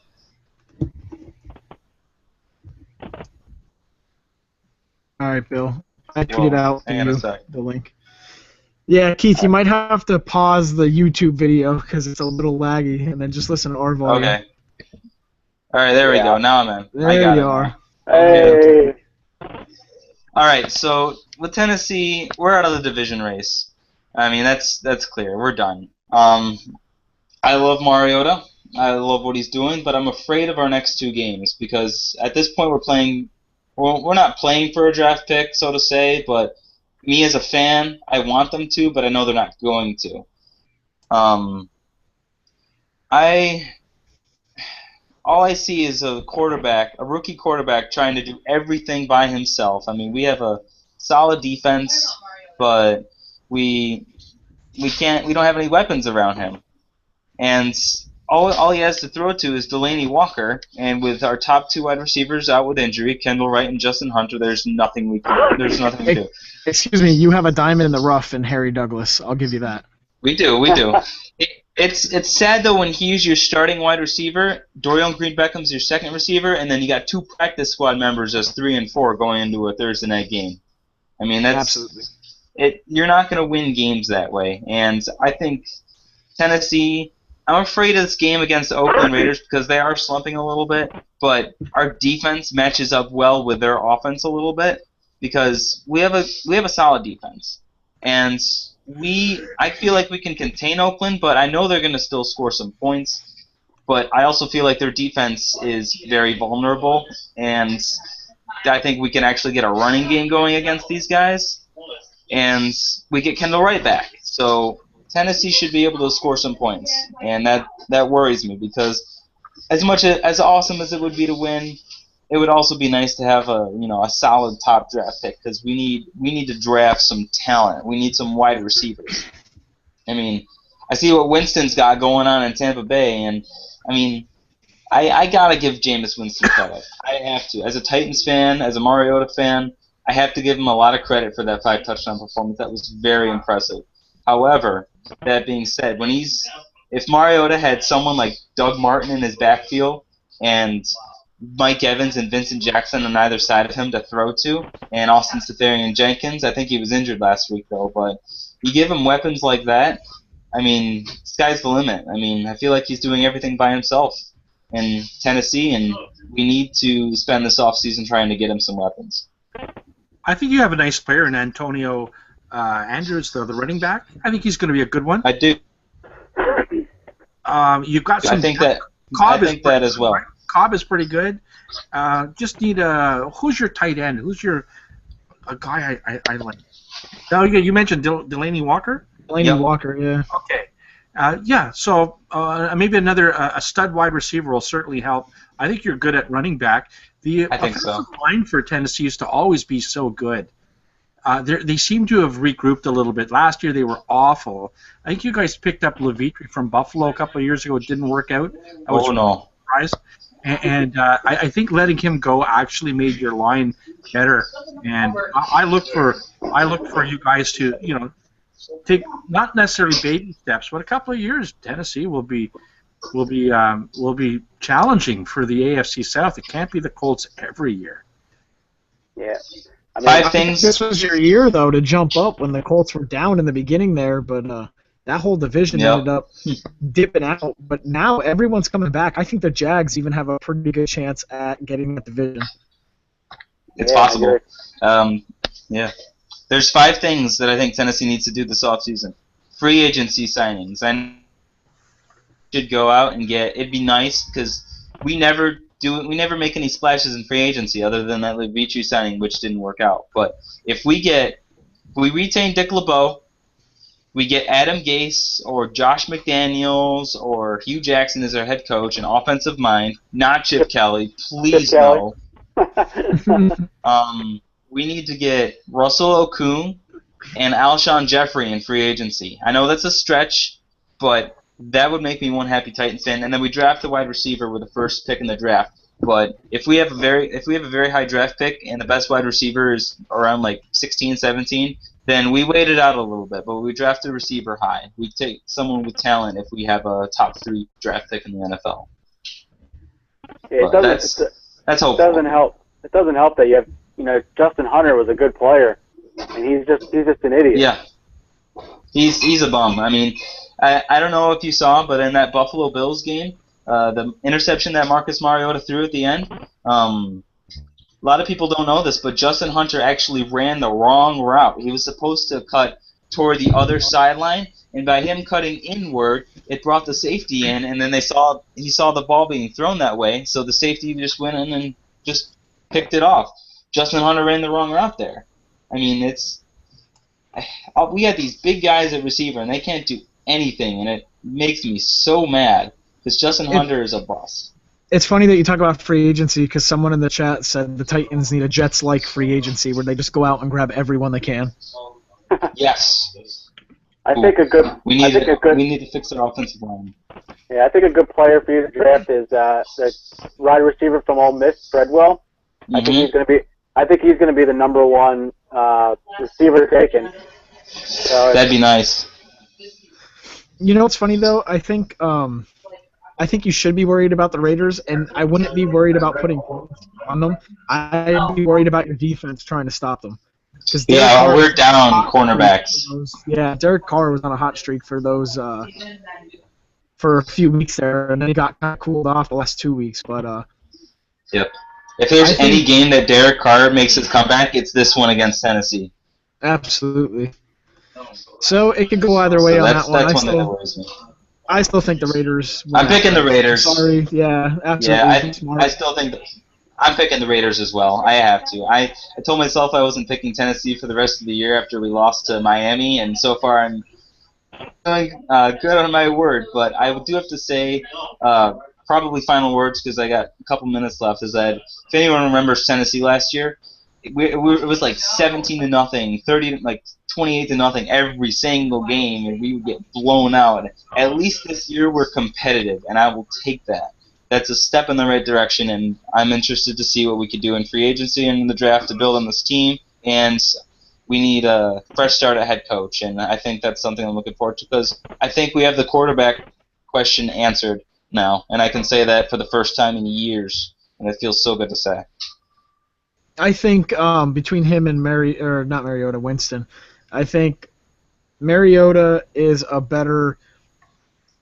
All right, Bill. I tweeted out hang on a sec. the link. Yeah, Keith, you might have to pause the YouTube video because it's a little laggy, and then just listen to our volume. Okay. All right, there we go. Now I'm in. There I got you it are. now. Hey. All right, so with Tennessee, we're out of the division race. I mean, that's clear. We're done. I love Mariota. I love what he's doing, but I'm afraid of our next two games because at this point we're not playing for a draft pick, so to say, but me as a fan, I want them to, but I know they're not going to. All I see is a rookie quarterback trying to do everything by himself. I mean, we have a solid defense, but we don't have any weapons around him. And all he has to throw to is Delaney Walker, and with our top two wide receivers out with injury, Kendall Wright and Justin Hunter, there's nothing we can do. Excuse me, you have a diamond in the rough in Harry Douglas. I'll give you that. We do. It's sad though when he's your starting wide receiver, Dorian Green-Beckham's your second receiver, and then you got two practice squad members as 3 and 4 going into a Thursday night game. I mean, that's Absolutely. You're not going to win games that way, and I think Tennessee. I'm afraid of this game against the Oakland Raiders because they are slumping a little bit, but our defense matches up well with their offense a little bit because we have a solid defense, and I feel like we can contain Oakland, but I know they're going to still score some points. But I also feel like their defense is very vulnerable, and I think we can actually get a running game going against these guys, and we get Kendall Wright back. So Tennessee should be able to score some points, and that worries me because as awesome as it would be to win, it would also be nice to have a solid top draft pick because we need to draft some talent. We need some wide receivers. I mean, I see what Winston's got going on in Tampa Bay, and I mean, I gotta give Jameis Winston credit. I have to. As a Titans fan, as a Mariota fan, I have to give him a lot of credit for that 5-touchdown performance. That was very impressive. However, that being said, if Mariota had someone like Doug Martin in his backfield and Mike Evans and Vincent Jackson on either side of him to throw to, and Austin Seferian-Jenkins, I think he was injured last week though, but you give him weapons like that, I mean, sky's the limit. I mean, I feel like he's doing everything by himself in Tennessee, and we need to spend this offseason trying to get him some weapons. I think you have a nice player in Antonio Andrews, the running back. I think he's going to be a good one. I do. You've got some. I think that as well. Right? Cobb is pretty good. Just need who's your tight end? Who's a guy I like? Oh, you mentioned Delaney Walker. Delaney Walker, yeah. Okay. Yeah, so maybe another a stud wide receiver will certainly help. I think you're good at running back. The I think offensive so. line for Tennessee used to always be so good. They seem to have regrouped a little bit. Last year they were awful. I think you guys picked up Levitri from Buffalo a couple of years ago. It didn't work out. I was Oh no. surprised. And I think letting him go actually made your line better. And I look for you guys to take not necessarily baby steps, but a couple of years. Tennessee will be challenging for the AFC South. It can't be the Colts every year. Yeah. I mean, Five I think things. this was your year, though, to jump up when the Colts were down in the beginning there, but that whole division Yep. ended up dipping out. But now everyone's coming back. I think the Jags even have a pretty good chance at getting that division. It's Yeah, I possible. agree. Yeah. There's 5 things that I think Tennessee needs to do this offseason. Free agency signings. I should go out and get. It'd be nice because we never make any splashes in free agency other than that Levitri signing, which didn't work out. But if we retain Dick LeBeau, we get Adam Gase or Josh McDaniels or Hugh Jackson as our head coach, an offensive mind, not Chip Kelly. Please Chip Kelly. no. We need to get Russell Okung and Alshon Jeffrey in free agency. I know that's a stretch, but that would make me one happy Titans fan. And then we draft the wide receiver with the first pick in the draft. But if we have a very high draft pick and the best wide receiver is around like 16, 17, then we wait it out a little bit. But we draft a receiver high. We take someone with talent if we have a top 3 draft pick in the NFL. Yeah, That's hopeful. It doesn't help. It doesn't help that you have, Justin Hunter was a good player, and he's just an idiot. Yeah, he's a bum. I mean, I don't know if you saw, but in that Buffalo Bills game, the interception that Marcus Mariota threw at the end, a lot of people don't know this, but Justin Hunter actually ran the wrong route. He was supposed to cut toward the other sideline, and by him cutting inward, it brought the safety in, and then he saw the ball being thrown that way, so the safety just went in and just picked it off. Justin Hunter ran the wrong route there. I mean, we had these big guys at receiver, and they can't do anything, and it makes me so mad because Justin Hunter is a bust. It's funny that you talk about free agency because someone in the chat said the Titans need a Jets-like free agency where they just go out and grab everyone they can. Yes. I think a good. We need to fix our offensive line. Yeah, I think a good player for you to draft is the wide receiver from Ole Miss, Treadwell. Mm-hmm. I think he's going to be the number 1 receiver taken. So that'd be nice. You know what's funny though? I think you should be worried about the Raiders, and I wouldn't be worried about putting points on them. I'd be worried about your defense trying to stop them. Yeah, we're down cornerbacks. Yeah, Derek Carr was on a hot streak for those for a few weeks there, and then he got kind of cooled off the last 2 weeks. But yep. If there's any game that Derek Carr makes his comeback, it's this one against Tennessee. Absolutely. So it could go either way on that one. That's one that worries me. I still think the Raiders. I'm picking the Raiders. Sorry, yeah, absolutely. Yeah, I still think I'm picking the Raiders as well. I have to. I told myself I wasn't picking Tennessee for the rest of the year after we lost to Miami, and so far I'm doing good on my word. But I do have to say, probably final words because I got a couple minutes left. Is that if anyone remembers Tennessee last year, it was like 17-0, 30, like 28-0 every single game, and we would get blown out. At least this year we're competitive, and I will take that. That's a step in the right direction, and I'm interested to see what we could do in free agency and in the draft to build on this team. And we need a fresh start at head coach, and I think that's something I'm looking forward to because I think we have the quarterback question answered now, and I can say that for the first time in years, and it feels so good to say. I think between him and Winston, I think Mariota is a better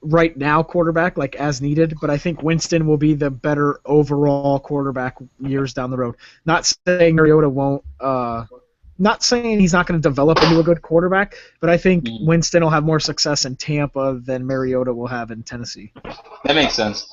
right now quarterback, like as needed, but I think Winston will be the better overall quarterback years down the road. Not saying Mariota won't, not saying he's not going to develop into a good quarterback, but I think Winston will have more success in Tampa than Mariota will have in Tennessee. That makes sense.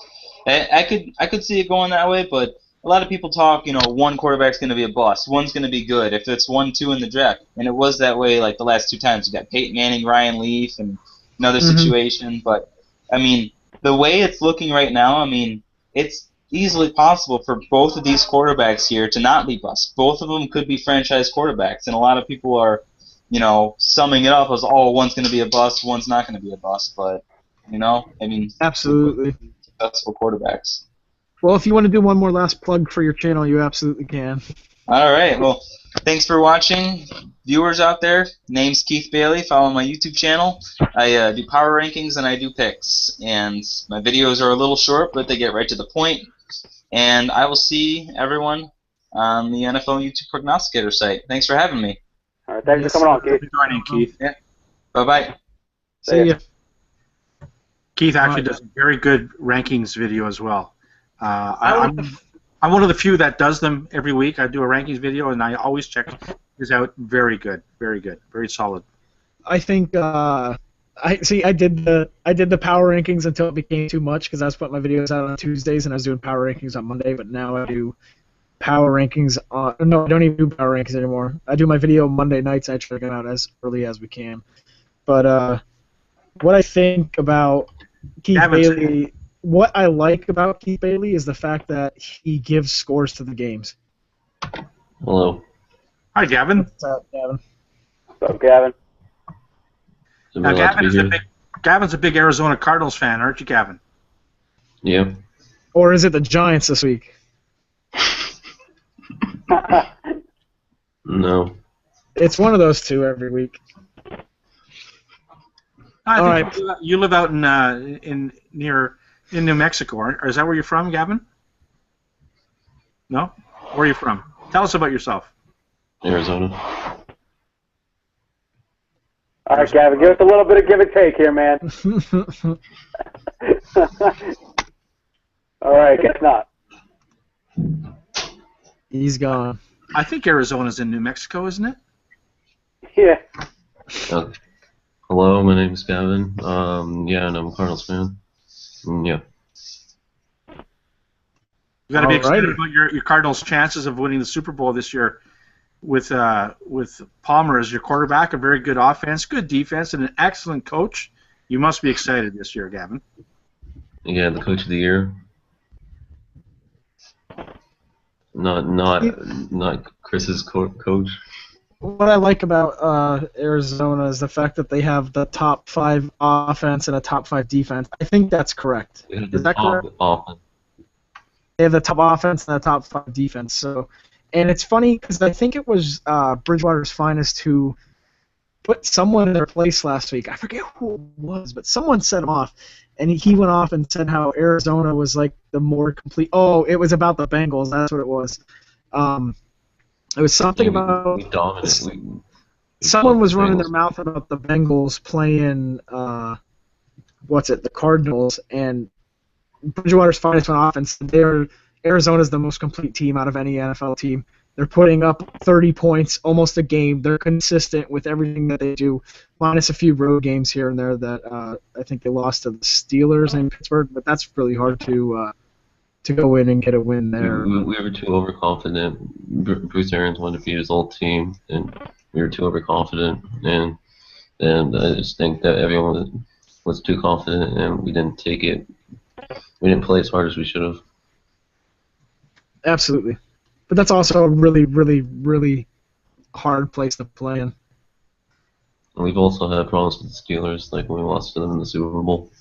I could see it going that way, but a lot of people talk, one quarterback's going to be a bust, one's going to be good if it's 1-2 in the draft, and it was that way like the last 2 times. You got Peyton Manning, Ryan Leaf, and another Mhm. situation. But I mean, the way it's looking right now, I mean, it's easily possible for both of these quarterbacks here to not be bust. Both of them could be franchise quarterbacks, and a lot of people are, summing it up as, oh, one's going to be a bust, one's not going to be a bust. But I mean, they're both Absolutely. successful quarterbacks. Well, if you want to do one more last plug for your channel, you absolutely can. All right. Well, thanks for watching, viewers out there. Name's Keith Bailey. Follow my YouTube channel. I do power rankings and I do picks. And my videos are a little short, but they get right to the point. And I will see everyone on the NFL YouTube Prognosticator site. Thanks for having me. All right, thanks for coming on, Keith. Good morning, Keith. Yeah. Bye-bye. See ya. Keith actually does a very good rankings video as well. I'm one of the few that does them every week. I do a rankings video, and I always check his out. Very good, very solid. I think I did the power rankings until it became too much because I was putting my videos out on Tuesdays and I was doing power rankings on Monday. But now I do power rankings on. No, I don't even do power rankings anymore. I do my video Monday nights. I try to get out as early as we can. But what I think about Keith Bailey. What I like about Keith Bailey is the fact that he gives scores to the games. Hello. Hi, Gavin. What's up, Gavin? What's up, Gavin? Now, Gavin's a big Arizona Cardinals fan, aren't you, Gavin? Yeah. Or is it the Giants this week? No. It's one of those two every week. I think you live out in New Mexico, or is that where you're from, Gavin? No? Where are you from? Tell us about yourself. Arizona. All right, Gavin, give us a little bit of give and take here, man. All right, guess not. He's gone. I think Arizona's in New Mexico, isn't it? Yeah. Hello, my name is Gavin. Yeah, and I'm a Cardinals fan. Yeah. You got to be excited about your Cardinals' chances of winning the Super Bowl this year with Palmer as your quarterback, a very good offense, good defense, and an excellent coach. You must be excited this year, Gavin. Yeah, the coach of the year. Not Chris's coach. What I like about Arizona is the fact that they have the top 5 offense and a top 5 defense. I think that's correct. Is that correct? They have the top offense and the top 5 defense. So, and it's funny because I think it was BridgewatersFinest who put someone in their place last week. I forget who it was, but someone set him off, and he went off and said how Arizona was like the more complete. Oh, it was about the Bengals. That's what it was. It was something about someone was running their mouth about the Bengals playing the Cardinals, and BridgewaterFinest went off and said Arizona's the most complete team out of any NFL team. They're putting up 30 points almost a game. They're consistent with everything that they do, minus a few road games here and there that I think they lost to the Steelers in Pittsburgh, but that's really hard to go in and get a win there. We were too overconfident. Bruce Arians wanted to beat his old team, and we were too overconfident. And I just think that everyone was too confident, and we didn't take it. We didn't play as hard as we should have. Absolutely. But that's also a really, really, really hard place to play in. And we've also had problems with the Steelers, like when we lost to them in the Super Bowl.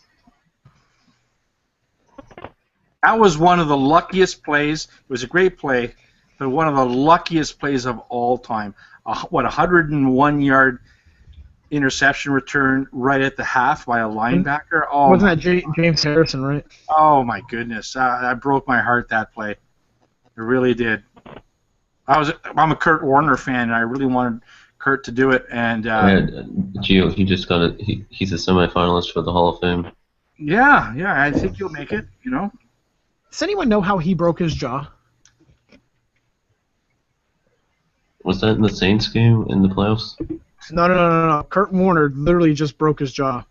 That was one of the luckiest plays. It was a great play, but one of the luckiest plays of all time. 101-yard interception return right at the half by a linebacker. Oh, wasn't that James Harrison, right? Oh my goodness, that broke my heart. That play, it really did. I'm a Kurt Warner fan, and I really wanted Kurt to do it. And Gio, he's a semifinalist for the Hall of Fame. Yeah, I think he'll make it. Does anyone know how he broke his jaw? Was that in the Saints game in the playoffs? No. Kurt Warner literally just broke his jaw,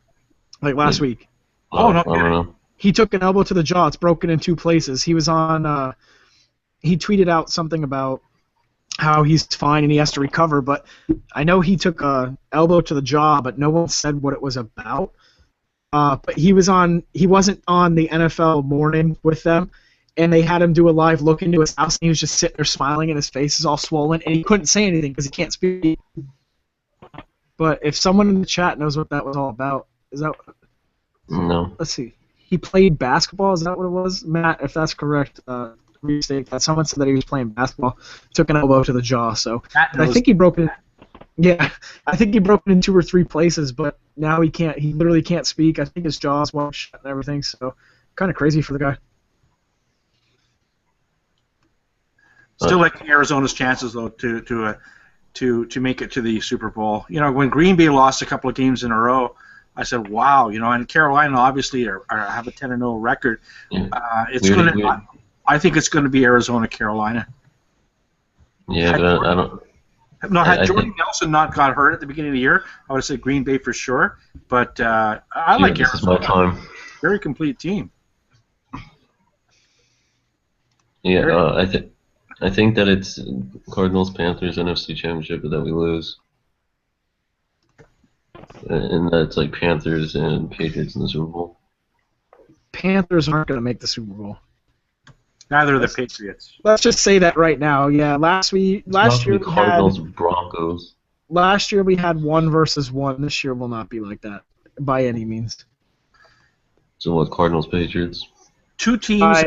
like last week. Oh, no. I don't know. He took an elbow to the jaw. It's broken in 2 places. He was on. He tweeted out something about how he's fine and he has to recover, but I know he took a elbow to the jaw, but no one said what it was about. But he wasn't on the NFL morning with them, and they had him do a live look into his house, and he was just sitting there smiling, and his face is all swollen, and he couldn't say anything because he can't speak. But if someone in the chat knows what that was all about, is that? No. Let's see. He played basketball. Is that what it was, Matt? If that's correct, restate that. Someone said that he was playing basketball, took an elbow to the jaw. So I think he broke it. Yeah, I think he broke it in 2 or 3 places, but now he can't. He literally can't speak. I think his jaw's wide shut and everything. So kind of crazy for the guy. Still liking Arizona's chances though to make it to the Super Bowl. You know, when Green Bay lost a couple of games in a row, I said, "Wow," you know. And Carolina obviously have a 10-0 record. It's going to. I think it's going to be Arizona, Carolina. Yeah, but I don't. No, had Jordan Nelson not got hurt at the beginning of the year, I would have said Green Bay for sure. But I like This Arizona. is my time. Very complete team. Yeah, I think that it's Cardinals Panthers NFC Championship that we lose, and that's like Panthers and Patriots in the Super Bowl. Panthers aren't going to make the Super Bowl. Neither are the Patriots. Let's just say that right now. Yeah, last year we Cardinals Broncos. Last year we had 1 versus 1. This year will not be like that by any means. So what? Cardinals Patriots. 2 teams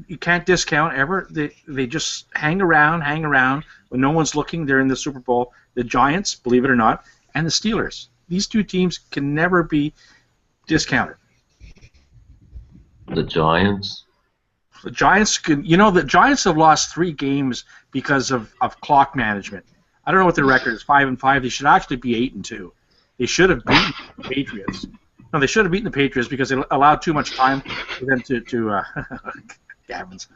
you can't discount ever. They just hang around when no one's looking. They're in the Super Bowl. The Giants, believe it or not, and the Steelers. These 2 teams can never be discounted. The Giants. The Giants can. You know, the Giants have lost 3 games because of clock management. I don't know what their record is. 5-5. They should actually be 8-2. They should have beaten the Patriots. No, they should have beaten the Patriots because they allowed too much time for them to Gavin's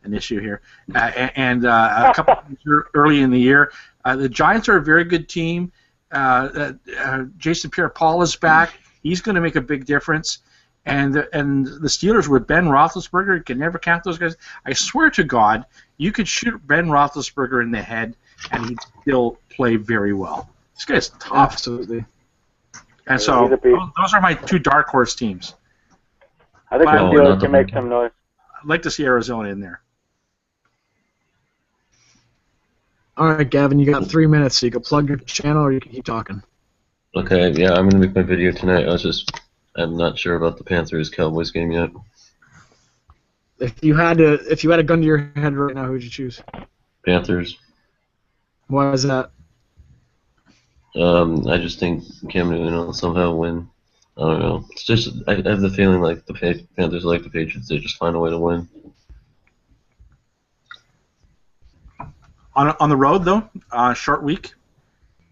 an issue here. And a couple of years early in the year, the Giants are a very good team. Jason Pierre-Paul is back. He's going to make a big difference. And the Steelers with Ben Roethlisberger, you can never count those guys. I swear to God, you could shoot Ben Roethlisberger in the head and he'd still play very well. This guy's tough. Absolutely. And so those are my 2 dark horse teams. I think the Steelers can make some noise. I'd like to see Arizona in there. All right, Gavin, you got 3 minutes, so you can plug your channel or you can keep talking. Okay, yeah, I'm gonna make my video tonight. I'm not sure about the Panthers-Cowboys game yet. If you had a gun to your head right now, who'd you choose? Panthers. Why is that? I just think Cam Newton will somehow win. I don't know. It's just I have the feeling like the Panthers are like the Patriots. They just find a way to win. On the road though, short week,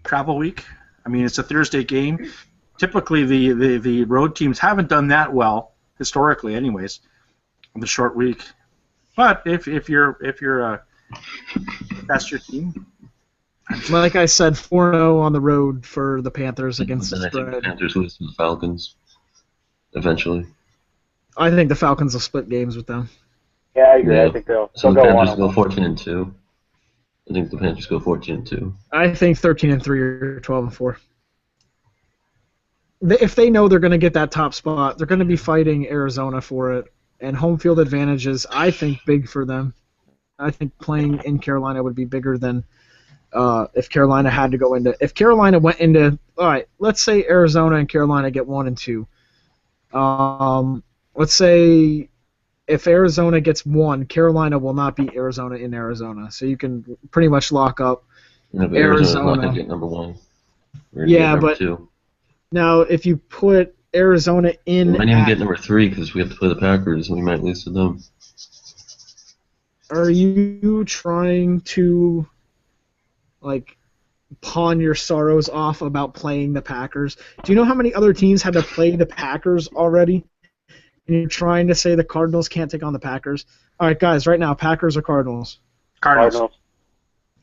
travel week. I mean, it's a Thursday game. Typically, the road teams haven't done that well historically, anyways, on the short week. But if that's your team. Like I said, 4-0 on the road for the Panthers against the spread. I think the Panthers lose to the Falcons eventually. I think the Falcons will split games with them. Yeah, I agree. Yeah. I think they'll so the go Panthers on. Go 14-2. I think the Panthers go 14-2. I think 13-3 or 12-4. If they know they're going to get that top spot, they're going to be fighting Arizona for it. And home field advantage is, I think, big for them. I think playing in Carolina would be bigger than if Carolina had to go into. If Carolina went into, all right, let's say Arizona and Carolina get 1 and 2. Let's say if Arizona gets 1, Carolina will not beat Arizona in Arizona. So you can pretty much lock up Arizona. Not going to get number 1. Yeah, but 2. Now if you put Arizona in, We might even get number 3 because we have to play the Packers and we might lose to them. Are you trying to pawn your sorrows off about playing the Packers? Do you know how many other teams had to play the Packers already? And you're trying to say the Cardinals can't take on the Packers? All right, guys, right now, Packers or Cardinals? Cardinals.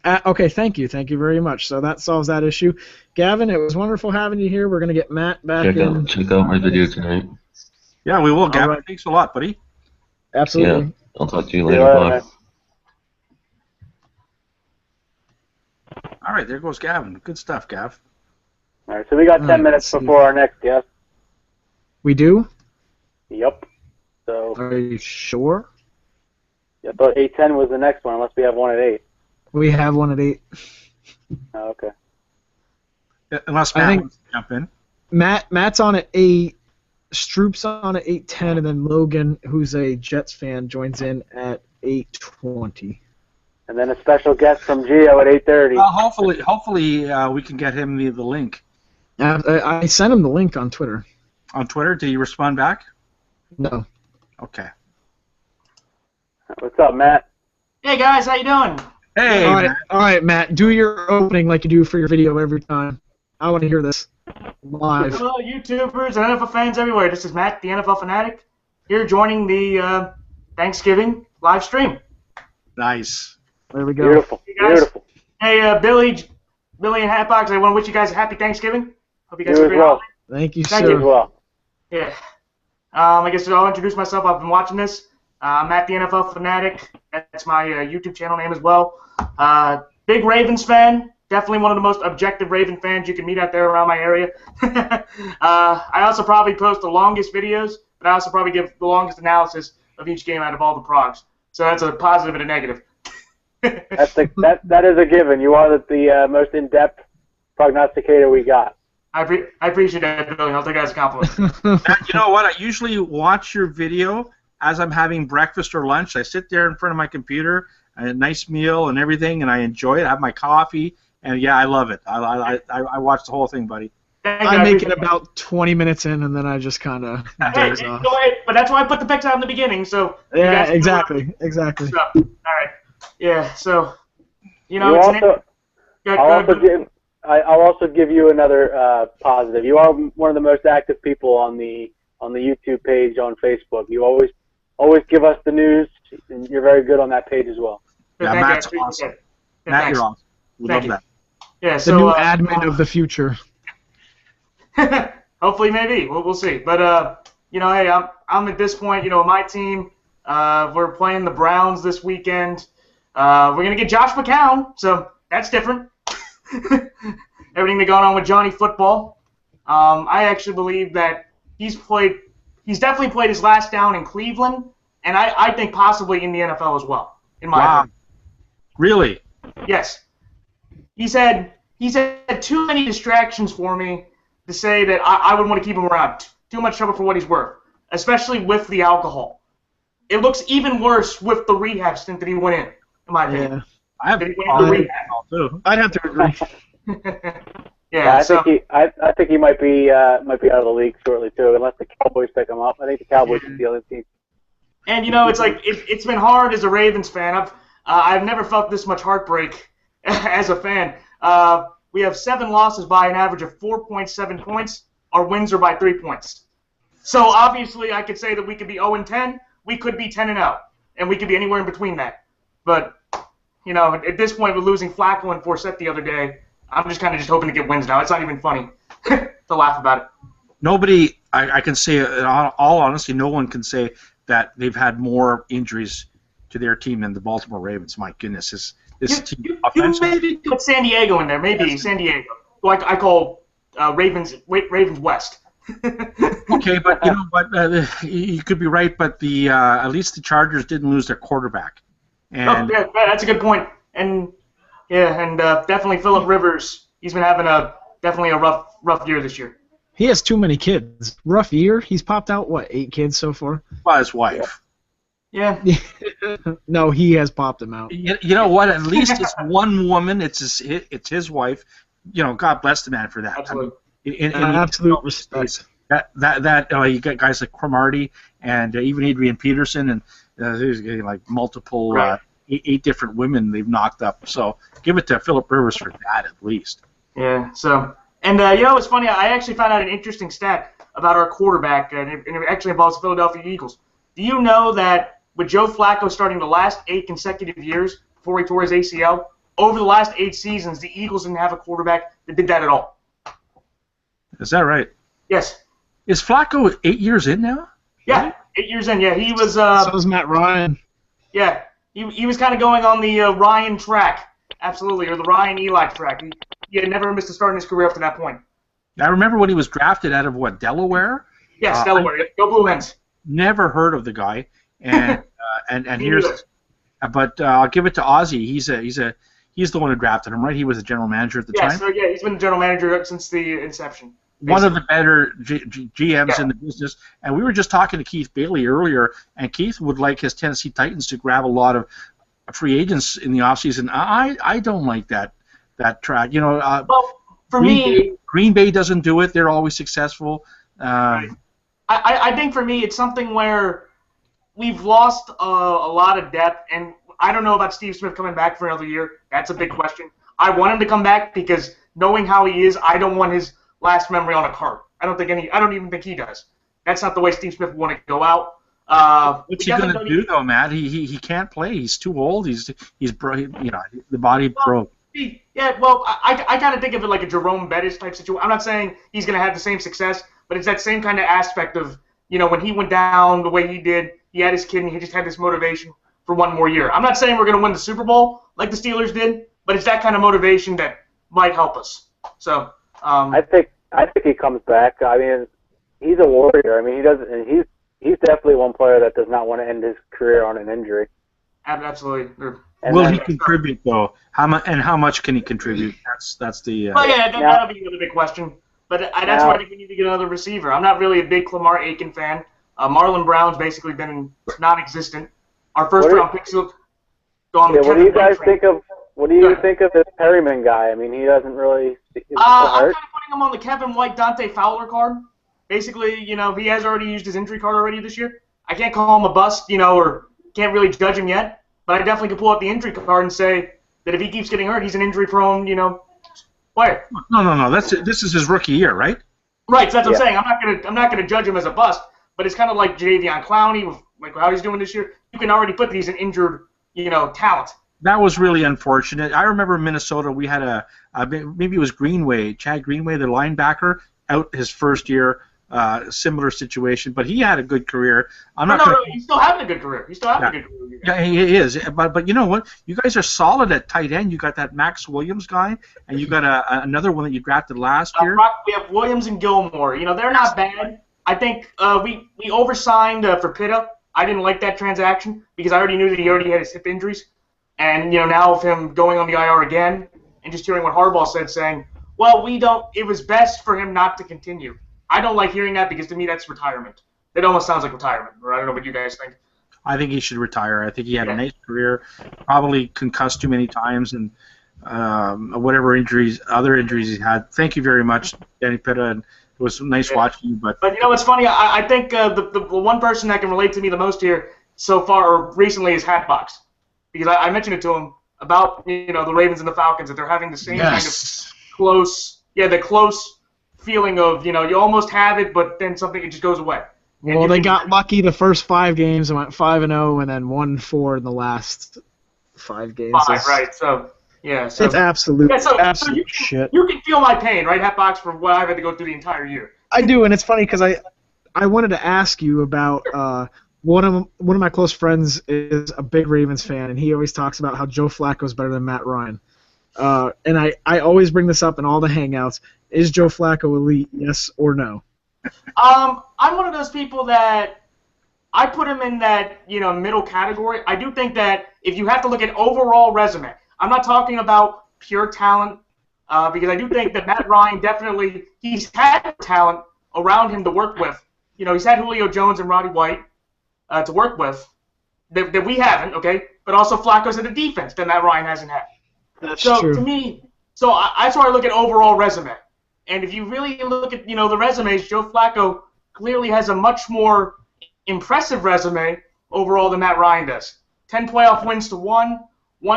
Okay, thank you very much. So that solves that issue. Gavin, it was wonderful having you here. We're going to get Matt back in. Check out my video tonight. Yeah, we will, Gavin. Right. Thanks a lot, buddy. Absolutely. Yeah, I'll talk to you later. Bye. All right, there goes Gavin. Good stuff, Gav. All right, so we got 10 minutes before our next guest. We do? Yep. So Are you sure? I thought 8-10 was the next one, unless we have one at 8. We have one at 8. Oh, okay. Unless I Matt think- wants to jump in. Matt's on at 8. Stroop's on at 8:10, and then Logan, who's a Jets fan, joins in at 8:20. And then a special guest from Gio at 8:30. Well, hopefully we can get him the link I sent him the link on Twitter. on Twitter. Did he respond back? No. Okay. What's up, Matt? Hey guys, how you doing? Hey, Matt. All right, Matt. Do your opening like you do for your video every time. I want to hear this live. Hello, YouTubers and NFL fans everywhere. This is Matt, the NFL fanatic, here joining the Thanksgiving live stream. Nice. There we go. Beautiful. Hey, guys. Beautiful. Hey, Billy and Hatbox, I want to wish you guys a happy Thanksgiving. Hope you guys You have a as great well. holiday. Thank you, Thank sir. You as well. Yeah. I guess I'll introduce myself. I've been watching this. I'm Matt, the NFL fanatic. That's my YouTube channel name as well. Big Ravens fan. Definitely one of the most objective Raven fans you can meet out there around my area. I also probably post the longest videos, but I also probably give the longest analysis of each game out of all the progs. So that's a positive and a negative. That is a given. You are the most in-depth prognosticator we got. I appreciate that, Billy. I'll take that as a compliment. Matt, you know what? I usually watch your video as I'm having breakfast or lunch. I sit there in front of my computer, a nice meal and everything, and I enjoy it. I have my coffee, and yeah, I love it. I watch the whole thing, buddy. I make it about 20 minutes in, and then I just kind of doze Hey, off. but that's why I put the picks out in the beginning, so you Yeah, guys can exactly. So, all right. Yeah, so, you know, You it's also, I'll also give you another positive. You are one of the most active people on the YouTube page on Facebook. You always give us the news, and you're very good on that page as well. Yeah, Thank you, Matt's I appreciate awesome. that. Yeah, Matt, thanks. you're awesome. We Thank love you. that. Yeah, The so new admin of the future. hopefully, maybe we'll see. But you know, hey, I'm at this point. You know, my team, we're playing the Browns this weekend. We're gonna get Josh McCown, so that's different. Everything that's going on with Johnny Football. I actually believe that he's definitely played his last down in Cleveland, and I think possibly in the NFL as well. In my Wow. opinion. Really? Yes. He's had too many distractions for me to say that I would want to keep him around. Too much trouble for what he's worth, especially with the alcohol. It looks even worse with the rehab stint that he went in my opinion. Yeah. I have Did he win all the the rehab? too. I'd have to agree. Yeah, so I think he might be out of the league shortly too, unless the Cowboys pick him up. I think the Cowboys is the other team. and you know it's like it's been hard as a Ravens fan. I've never felt this much heartbreak as a fan. We have 7 losses by an average of 4.7 points. Our wins are by 3 points. So obviously, I could say that we could be 0-10. We could be 10-0, and we could be anywhere in between that. But you know, at this point, with losing Flacco and Forsett the other day, I'm just kind of hoping to get wins now. It's not even funny to laugh about it. Nobody, I can say, in all honesty, no one can say that they've had more injuries to their team than the Baltimore Ravens. My goodness, this team You offensively. maybe put San Diego in there. Maybe San Diego. Like I call Ravens West. Okay, but you know what? You could be right, but at least the Chargers didn't lose their quarterback. And yeah, that's a good point. And definitely Phillip Rivers. He's been having definitely a rough year this year. He has too many kids. Rough year. He's popped out, what, 8 kids so far? well, his wife. Yeah. No, he has popped them out. You know what? At least it's one woman. It's his wife. You know, God bless the man for that. Absolutely. In Absolute respect. You got guys like Cromartie and even Adrian Peterson, and there's like multiple Right. 8 different women they've knocked up. So give it to Phillip Rivers for that at least. Yeah. So, and you know what's funny? I actually found out an interesting stat about our quarterback, and it actually involves the Philadelphia Eagles. Do you know that with Joe Flacco starting the last 8 consecutive years before he tore his ACL, over the last 8 seasons, the Eagles didn't have a quarterback that did that at all? Is that right? Yes. Is Flacco 8 years in now? Yeah. 8 years in. Yeah, he was. So is Matt Ryan. Yeah, he was kind of going on the Ryan track, absolutely, or the Ryan Eli track. He had never missed a start in his career up to that point. I remember when he was drafted out of Delaware. Yes, Delaware. Go Blue Hens. Never heard of the guy, and here's, but I'll give it to Ozzy. He's the one who drafted him, right? He was the general manager at the time. So yeah, he's been the general manager since the inception. Basically. One of the better GMs in the business, and we were just talking to Keith Bailey earlier, and Keith would like his Tennessee Titans to grab a lot of free agents in the offseason. I don't like that track. You know, well, for Green Bay doesn't do it. They're always successful. I think for me, it's something where we've lost a lot of depth, and I don't know about Steve Smith coming back for another year. That's a big question. I want him to come back because knowing how he is, I don't want his last memory on a card. I don't even think he does. That's not the way Steve Smith would want to go out. What's he going to do though, Matt? He can't play. He's too old. He's the body broke. Yeah, well, I kind of think of it like a Jerome Bettis type situation. I'm not saying he's going to have the same success, but it's that same kind of aspect of, you know, when he went down the way he did, he had his kid and he just had this motivation for one more year. I'm not saying we're going to win the Super Bowl like the Steelers did, but it's that kind of motivation that might help us. So I think he comes back. I mean, he's a warrior. I mean, he doesn't, and he's definitely one player that does not want to end his career on an injury. Absolutely. Will he contribute though? How much can he contribute? That's the. Well, yeah, that'll be another big question. But that's why I think we need to get another receiver. I'm not really a big Lamar Aiken fan. Marlon Brown's basically been non-existent. Our first-round picks look gone. Yeah, what do you guys think of? What do you think of this Perryman guy? I mean, he doesn't really. I'm kind of putting him on the Kevin White, Dante Fowler card. Basically, you know, he has already used his injury card already this year. I can't call him a bust, you know, or can't really judge him yet. But I definitely can pull out the injury card and say that if he keeps getting hurt, he's an injury-prone, you know, player. No. This is his rookie year, right? Right. So that's what I'm saying. I'm not gonna judge him as a bust. But it's kind of like Jadeveon Clowney, with like how he's doing this year. You can already put that he's an injured, you know, talent. That was really unfortunate. I remember in Minnesota we had maybe it was Chad Greenway, the linebacker, out his first year. Similar situation, but he had a good career. He's still having a good career. He's still having a good career. Yeah, he is. But you know what? You guys are solid at tight end. You got that Max Williams guy, and you got another one that you drafted last year. We have Williams and Gilmore. You know, they're not bad. I think we oversigned for Pitta. I didn't like that transaction because I already knew that he already had his hip injuries, and you know now with him going on the IR again, and just hearing what Harbaugh said, saying, "Well, it was best for him not to continue." I don't like hearing that because to me that's retirement. It almost sounds like retirement. Or I don't know what you guys think. I think he should retire. I think he had a nice career, probably concussed too many times, and whatever other injuries he had. Thank you very much, Danny Pitta, and it was nice watching you. But you know what's funny? I think the one person that can relate to me the most here so far or recently is Hatbox, because I mentioned it to him about the Ravens and the Falcons, that they're having the same kind of close feeling of, you almost have it, but then it just goes away. Well, they got lucky the first 5 games and went 5-0, and then 1-4 in the last 5 games. Right? So yeah, it's absolute shit. You can feel my pain, right, Hatbox, for what I've had to go through the entire year. I do, and it's funny because I wanted to ask you about one of my close friends is a big Ravens fan, and he always talks about how Joe Flacco is better than Matt Ryan. And I always bring this up in all the Hangouts. Is Joe Flacco elite, yes or no? I'm one of those people that I put him in that middle category. I do think that if you have to look at overall resume, I'm not talking about pure talent, because I do think that Matt Ryan definitely, he's had talent around him to work with. He's had Julio Jones and Roddy White to work with that we haven't, okay? But also Flacco's in the defense that Matt Ryan hasn't had. That's true. To me, that's why I look at overall resume. And if you really look at the resumes, Joe Flacco clearly has a much more impressive resume overall than Matt Ryan does. 10 playoff wins to 1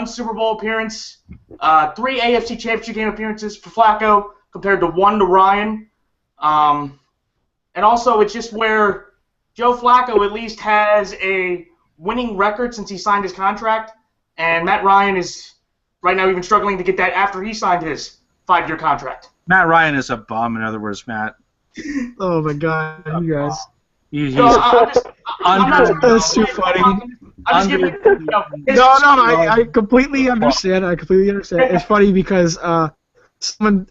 Super Bowl appearance, 3 AFC Championship game appearances for Flacco compared to 1 to Ryan. And also, it's just where Joe Flacco at least has a winning record since he signed his contract, and Matt Ryan is right now even struggling to get that after he signed his 5-year contract. Matt Ryan is a bum, in other words, Matt. Oh my God, you guys. That's too funny. I completely understand. It's funny because someone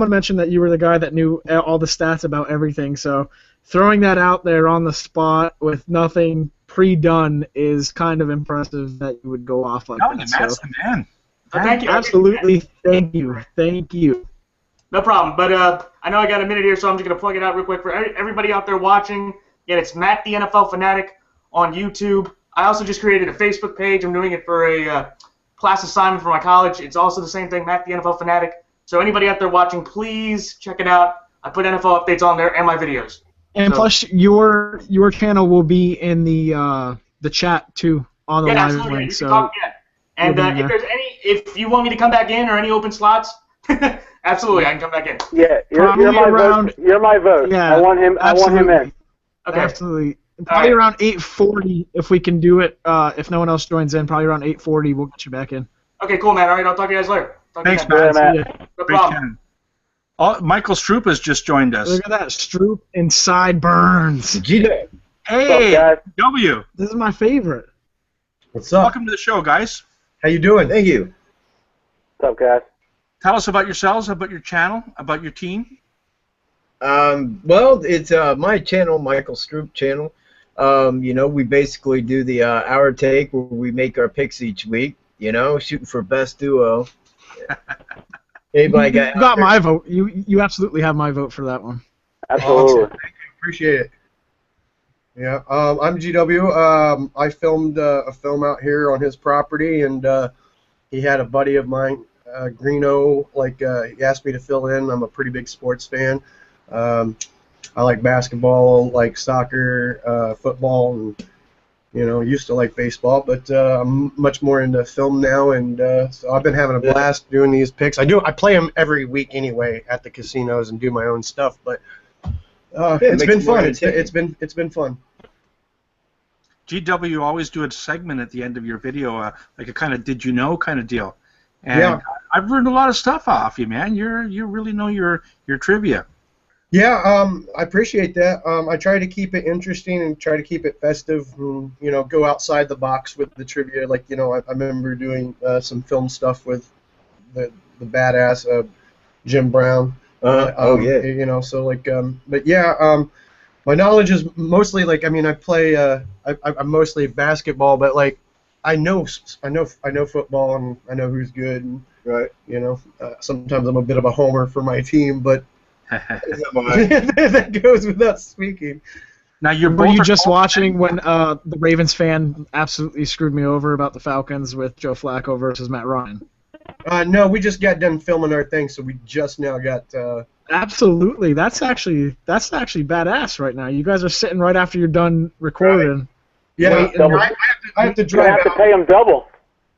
mentioned that you were the guy that knew all the stats about everything. So throwing that out there on the spot with nothing pre-done is kind of impressive that you would go off like Telling that. you, Matt's So, the man. Thank you. absolutely, thank you. No problem. But I know I got a minute here, so I'm just going to plug it out real quick for everybody out there watching. Again, it's Matt the NFL Fanatic on YouTube. I also just created a Facebook page. I'm doing it for a class assignment for my college. It's also the same thing, Matt the NFL Fanatic. So anybody out there watching, please check it out. I put NFL updates on there and my videos. And So- plus, your channel will be in the chat too on the Yeah, live absolutely. link. You So can talk, yeah. And you'll be if there. there's if you want me to come back in or any open slots, absolutely, I can come back in. Yeah, you're Probably my around- vote. You're my vote. Yeah, I want him. I want him in. Okay. Absolutely. Probably right. around 8:40 if we can do it. If no one else joins in, probably around 8:40 we'll get you back in. Okay, cool, man. All right, I'll talk to you guys later. Talk to you Thanks, then. Matt. Yeah, Matt. Yeah. No Great problem. channel. Oh, Michael Stroop has just joined us. Look at that, Stroop and Sideburns. Gio. Hey, guys? W. This is my favorite. What's up? Welcome to the show, guys. How you doing? Thank you. What's up, guys? Tell us about yourselves, about your channel, about your team. Well, it's my channel, Michael Stroop channel. We basically do the hour take where we make our picks each week. Shooting for best duo. Anybody You got my vote. You absolutely have my vote for that one. Absolutely. Awesome. Thank you. Appreciate it. Yeah, I'm GW. I filmed a film out here on his property, and he had a buddy of mine, Greeno, he asked me to fill in. I'm a pretty big sports fan. I like basketball, like soccer, football, and used to like baseball, but I'm much more into film now, and so I've been having a blast doing these picks. I play them every week anyway at the casinos and do my own stuff, but it's been fun. It's been fun. GW always do a segment at the end of your video, like a kind of did you know kind of deal. And Yeah. I've learned a lot of stuff off you, man. You really know your trivia. Yeah, I appreciate that. I try to keep it interesting and try to keep it festive. And, go outside the box with the trivia. I remember doing some film stuff with the badass Jim Brown. Oh yeah. But yeah, my knowledge is mostly I play. I'm mostly basketball, but I know football and I know who's good. And, Right. Sometimes I'm a bit of a homer for my team, but. That goes without speaking. Now Were you just watching when the Ravens fan absolutely screwed me over about the Falcons with Joe Flacco versus Matt Ryan? No, we just got done filming our thing, so we just now got. Absolutely, that's actually badass right now. You guys are sitting right after you're done recording. Yeah, Wait, I have to You're drive gonna have to out. pay him double.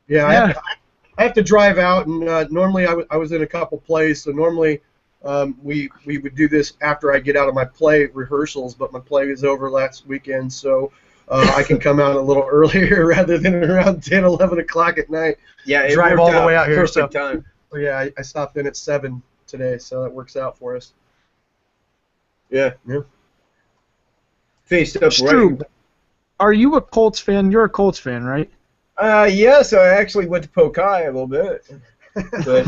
Yeah, I have to drive out, and normally I was in a couple plays, so normally we would do this after I get out of my play rehearsals, but my play was over last weekend, so I can come out a little earlier rather than around 10, 11 o'clock at night. Yeah, it Drive worked all the way out here, Perfect so- time. So yeah, I stopped in at 7 today, so that works out for us. Yeah. Yeah. Faced up right. Stroop, are you a Colts fan? You're a Colts fan, right? Yes, I actually went to Pokai a little bit. But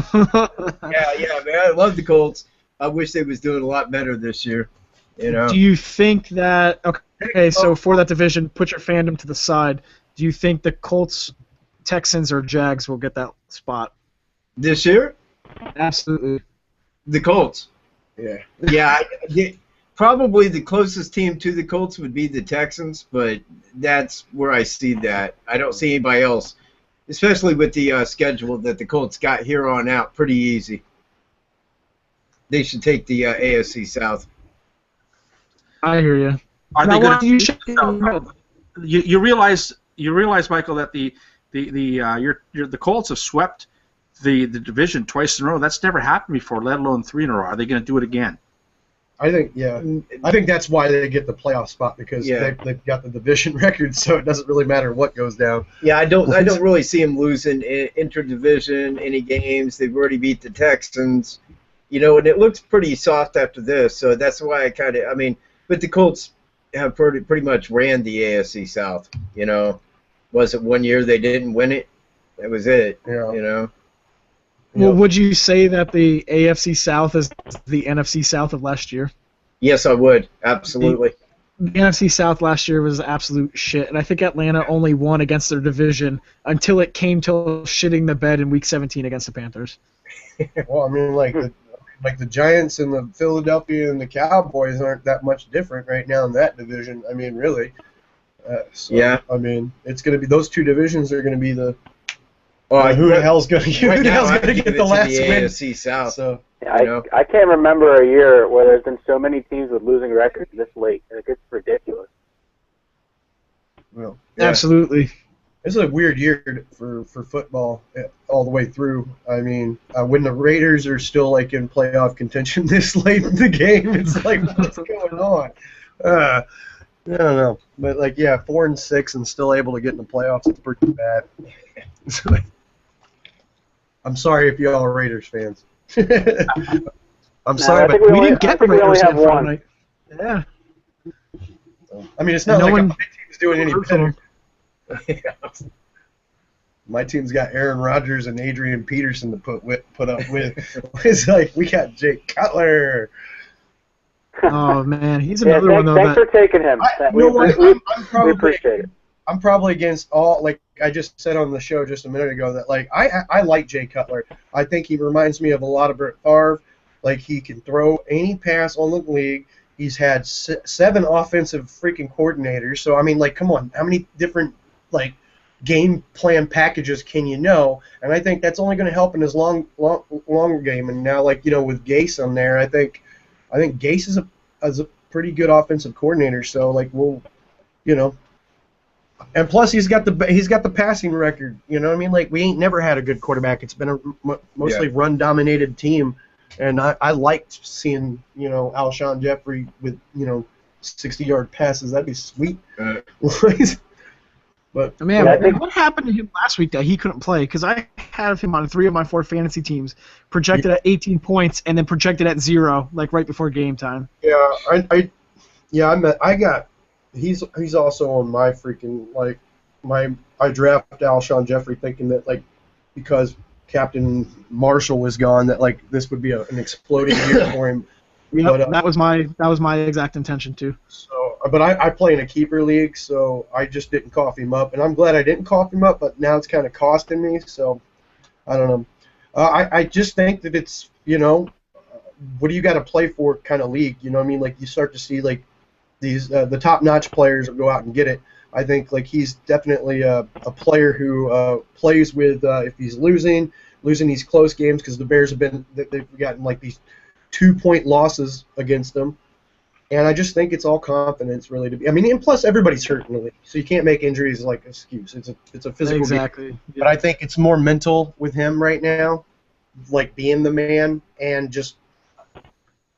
yeah, man, I love the Colts. I wish they was doing a lot better this year. Do you think that okay? So for that division, put your fandom to the side. Do you think the Colts, Texans, or Jags will get that spot? This year, Absolutely. the Colts. Yeah. Yeah, probably the closest team to the Colts would be the Texans, but that's where I see that. I don't see anybody else, especially with the schedule that the Colts got here on out. Pretty easy. They should take the AFC South. I hear you. Are Now, they why going do you shake your head? You realize, Michael, that the Colts have swept the division twice in a row. That's never happened before, let alone 3 in a row. Are they going to do it again? I think that's why they get the playoff spot, because they've got the division record, so it doesn't really matter what goes down. Yeah, I don't really see them losing interdivision any games. They've already beat the Texans, and it looks pretty soft after this. So that's why but the Colts have pretty much ran the AFC South. Was it one year they didn't win it? That was it. Yeah. Well, would you say that the AFC South is the NFC South of last year? Yes, I would. Absolutely. The NFC South last year was absolute shit, and I think Atlanta only won against their division until it came to shitting the bed in Week 17 against the Panthers. Well, I mean, like the Giants and the Philadelphia and the Cowboys aren't that much different right now in that division. I mean, really. So, Yeah. I mean, it's going to be those two divisions are going to be the. Who the hell's going to right now, I get give the it to last the win? AFC South. So Yeah, I can't remember a year where there's been so many teams with losing records this late. Like, it's ridiculous. well, yeah. Absolutely. It's a weird year for football all the way through. I mean, when the Raiders are still like in playoff contention this late in the game, it's like, what's going on? I don't know, but like, yeah, 4-6 and still able to get in the playoffs. It's pretty bad. I'm sorry if y'all are Raiders fans. I'm sorry, but we didn't get the Raiders have one. night. Yeah. I mean, it's not like my team's doing any better. Them. My team's got Aaron Rodgers and Adrian Peterson to put up with. It's like we got Jake Cutler. Oh man, he's another one though. Thanks for taking him. We appreciate it. I'm probably against all, like I just said on the show just a minute ago, that like I like Jay Cutler. I think he reminds me of a lot of Brett Favre. Like, he can throw any pass on the league. He's had 7 offensive freaking coordinators. So I mean, like, come on, how many different like game plan packages can you know? And I think that's only going to help in his long game. And now, like, you know, with Gase on there, I think Gase is a pretty good offensive coordinator. So like, we'll, you know. And plus, he's got the passing record. You know what I mean? Like, we ain't never had a good quarterback. It's been a mostly run-dominated team, and I liked seeing, you know, Alshon Jeffrey with, you know, 60-yard passes. That'd be sweet. But man, what happened to him last week that he couldn't play? Because I have him on 3 of my 4 fantasy teams, projected at 18 points, and then projected at 0, like right before game time. Yeah, He's also on my freaking, like, I drafted Alshon Jeffrey thinking that, like, because Captain Marshall was gone, that like this would be an exploding year for him. Yep, but, that was my exact intention too. So, but I play in a keeper league, so I just didn't cough him up, and I'm glad I didn't cough him up. But now it's kind of costing me, so I don't know. I just think that it's, you know, what do you got to play for kind of league? You know what I mean? Like, you start to see like these the top-notch players will go out and get it. I think like he's definitely a player who plays with if he's losing these close games, because the Bears they've gotten like these 2-point losses against them, and I just think it's all confidence really. And plus everybody's hurt in the league, so you can't make injuries like an excuse. It's a physical exactly. game. But I think it's more mental with him right now, like being the man and just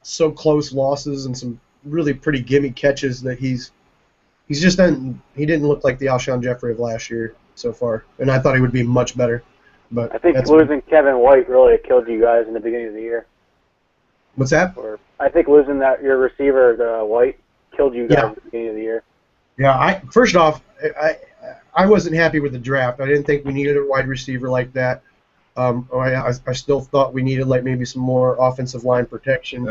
so close losses and some really pretty gimme catches that he didn't look like the Alshon Jeffrey of last year so far, and I thought he would be much better. But I think losing Kevin White really killed you guys in the beginning of the year. What's that? I think losing your receiver, White, killed you guys at the beginning of the year. Yeah, first off, I wasn't happy with the draft. I didn't think we needed a wide receiver like that. I still thought we needed like maybe some more offensive line protection.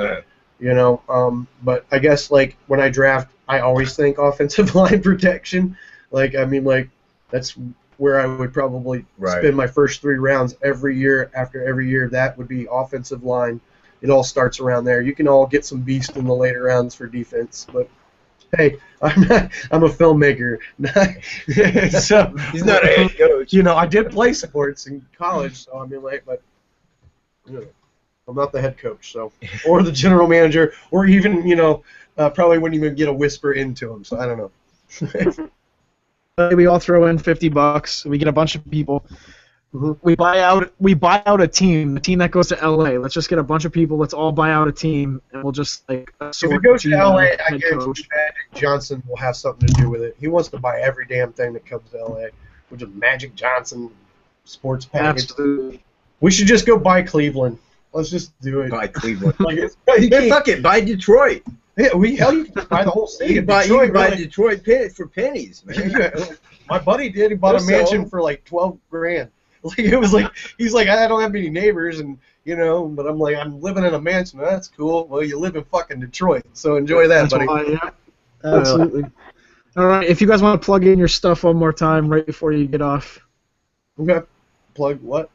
You know, but I guess like when I draft, I always think offensive line protection. Like, I mean, like that's where I would probably spend my first 3 rounds every year. After every year, that would be offensive line. It all starts around there. You can all get some beast in the later rounds for defense, but hey, I'm a filmmaker. So he's not a head coach. You know, I did play sports in college, so I mean, like, but you know, I'm not the head coach, so or the general manager, or even, you know, probably wouldn't even get a whisper into him. So I don't know. We all throw in $50. We get a bunch of people. Mm-hmm. We buy out a team that goes to LA. Let's just get a bunch of people. Let's all buy out a team, and we'll just like. If it goes to LA, I guarantee Magic Johnson will have something to do with it. He wants to buy every damn thing that comes to LA, which is Magic Johnson sports package. Absolutely. We should just go buy Cleveland. Let's just do it. Buy Cleveland. Fuck it. Buy Detroit. Yeah, you can buy the whole city. You can buy Detroit for pennies, man. My buddy did. He bought a mansion for like $12,000. Like, it was like, he's like, I don't have any neighbors, and you know. But I'm like, I'm living in a mansion. That's cool. Well, you live in fucking Detroit, so enjoy that, That's buddy. why, yeah. Absolutely. All right, if you guys want to plug in your stuff one more time right before you get off. Okay. Plug what?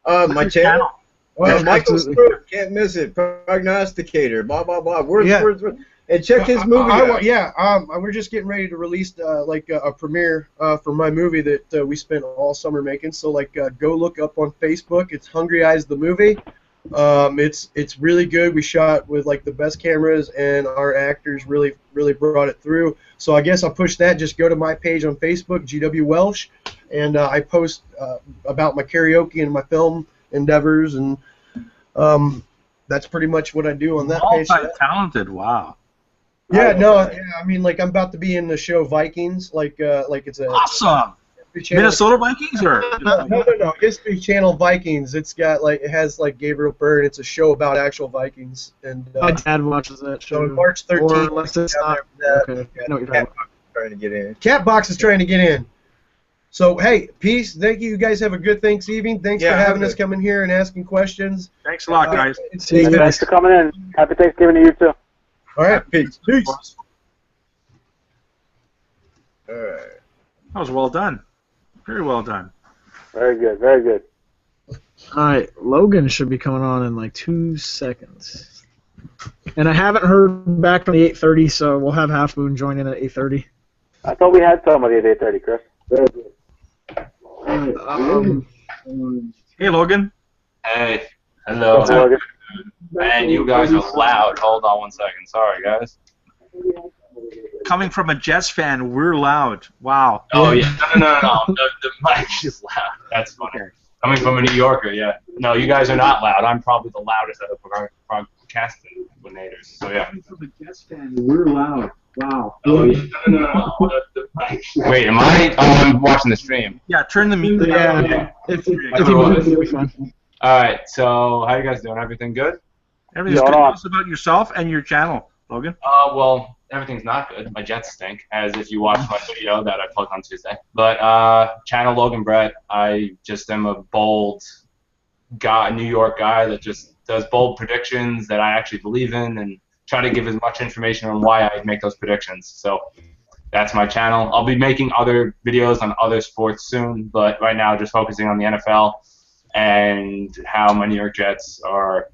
My channel. Well, Michael absolutely. Stewart, can't miss it. Prognosticator, blah blah blah. Words. And check his movie out. We're just getting ready to release a premiere for my movie that we spent all summer making. So go look up on Facebook. It's Hungry Eyes the movie. It's really good. We shot with the best cameras, and our actors really brought it through. So I guess I'll push that. Just go to my page on Facebook, GW Welsh, and I post about my karaoke and my film endeavors, and that's pretty much what I do on that page. Multi-talented, wow. I mean, I'm about to be in the show Vikings, it's a Awesome. Channel. Minnesota Vikings or No, History Channel Vikings. It's got it has Gabriel Byrne. It's a show about actual Vikings, and My dad watches that show. so on March 13th. Or unless it's not. Okay. I know what you're talking about. Trying to get in. Catbox is trying to get in. So hey, peace. Thank you. You guys have a good Thanksgiving. Thanks for having us coming here and asking questions. Thanks a lot, guys. See you guys. Thanks for coming in. Happy Thanksgiving to you too. All right, peace. Peace. All right. That was well done. Very well done. Very good. Very good. All right, Logan should be coming on in 2 seconds. And I haven't heard back from the 8:30, so we'll have Halfmoon join in at 8:30. I thought we had somebody at 8:30, Chris. Hey, Logan. Hey. Hello. What's up, Logan? Man, you guys are loud. Hold on 1 second. Sorry, guys. Coming from a Jets fan, we're loud. Wow. Oh, yeah. No. The mic is loud. That's funny. Okay. Coming from a New Yorker, yeah. No, you guys are not loud. I'm probably the loudest of the prognosticators. So, yeah. Coming from a Jets fan, we're loud. Wow. Oh, yeah. No. The mic. Wait, am I? Oh, I'm watching the stream. Yeah, turn the mute. Yeah. If you mute, it'll be fine. All right. So, how you guys doing? Everything good? Everything's good. Tell us about yourself and your channel, Logan. Well, everything's not good. My Jets stink, as if you watched my video that I plugged on Tuesday. But channel Logan Brett, I just am a bold guy, New York guy that just does bold predictions that I actually believe in and try to give as much information on why I make those predictions. So that's my channel. I'll be making other videos on other sports soon, but right now just focusing on the NFL and how my New York Jets are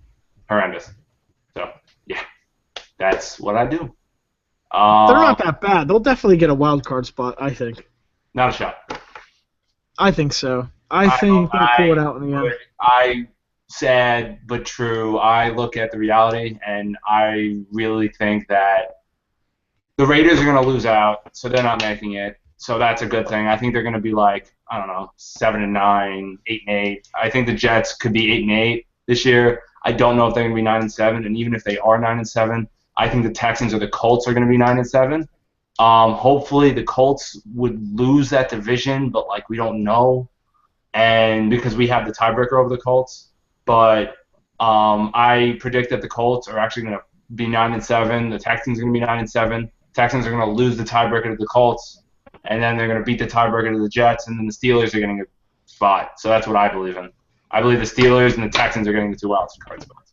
horrendous. So, yeah, that's what I do. They're not that bad. They'll definitely get a wild card spot, I think. Not a shot. I think so. I think they'll pull it out in the end. Sad but true. I look at the reality, and I really think that the Raiders are going to lose out, so they're not making it. So that's a good thing. I think they're going to be 7-9, 8-8. I think the Jets could be 8-8 this year. I don't know if they're going to be 9-7, and even if they are 9-7, I think the Texans or the Colts are going to be 9-7. Hopefully the Colts would lose that division, but we don't know, and because we have the tiebreaker over the Colts. But I predict that the Colts are actually going to be 9-7. The Texans are going to be 9-7. Texans are going to lose the tiebreaker to the Colts, and then they're going to beat the tiebreaker to the Jets, and then the Steelers are getting a spot. So that's what I believe in. I believe the Steelers and the Texans are getting the 2 wild card spots.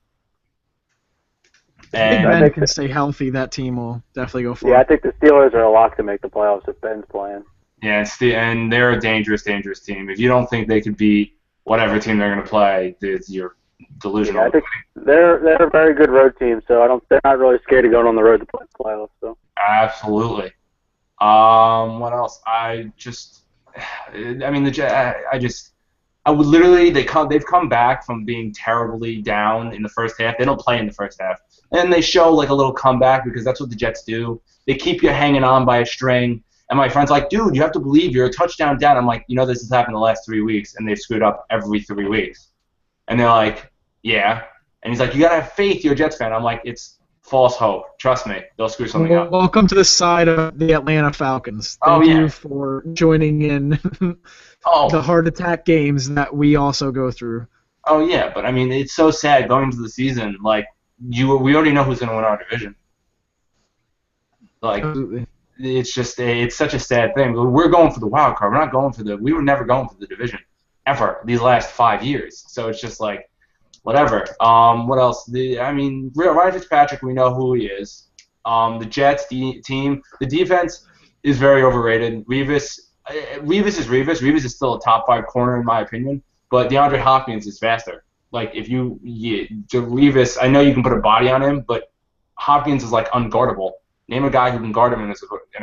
If Ben can stay healthy, that team will definitely go far. Yeah, I think the Steelers are a lock to make the playoffs if Ben's playing. Yeah, and they're a dangerous team. If you don't think they could beat whatever team they're going to play, you're delusional. Yeah, I think they're a very good road team, so they're not really scared of going on the road to play the playoffs. So. Absolutely. What else? I would literally they've come back from being terribly down in the first half. They don't play in the first half, and they show a little comeback because that's what the Jets do. They keep you hanging on by a string. And my friend's like, dude, you have to believe you're a touchdown down. I'm like, this has happened the last 3 weeks, and they've screwed up every 3 weeks. And they're like, yeah. And he's like, you gotta have faith. You're a Jets fan. I'm like, it's false hope. Trust me, they'll screw something up. Welcome to the side of the Atlanta Falcons. Thank you for joining in the heart attack games that we also go through. Oh yeah, but I mean, it's so sad going into the season. We already know who's gonna win our division. Absolutely. It's such a sad thing. We're going for the wild card. We were never going for the division ever these last 5 years. So it's just whatever. What else? Ryan Fitzpatrick, we know who he is. The Jets team, the defense is very overrated. Revis is Revis. Revis is still a top 5 corner in my opinion, but DeAndre Hopkins is faster. Like Revis, I know you can put a body on him, but Hopkins is like unguardable. Name a guy who can guard him in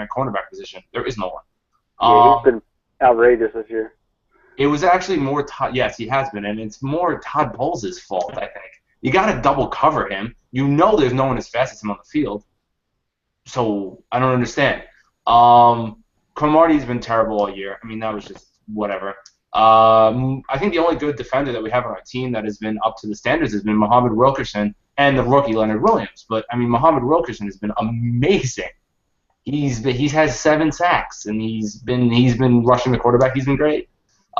a cornerback position. There is no one. Yeah, he's been outrageous this year. It was actually more yes, he has been, and it's more Todd Bowles' fault, I think. You got to double cover him. You know there's no one as fast as him on the field. So I don't understand. Cromartie's been terrible all year. I mean, that was just whatever. I think the only good defender that we have on our team that has been up to the standards has been Muhammad Wilkerson and the rookie Leonard Williams. But I mean, Muhammad Wilkerson has been amazing. He's had 7 sacks and he's been rushing the quarterback. He's been great.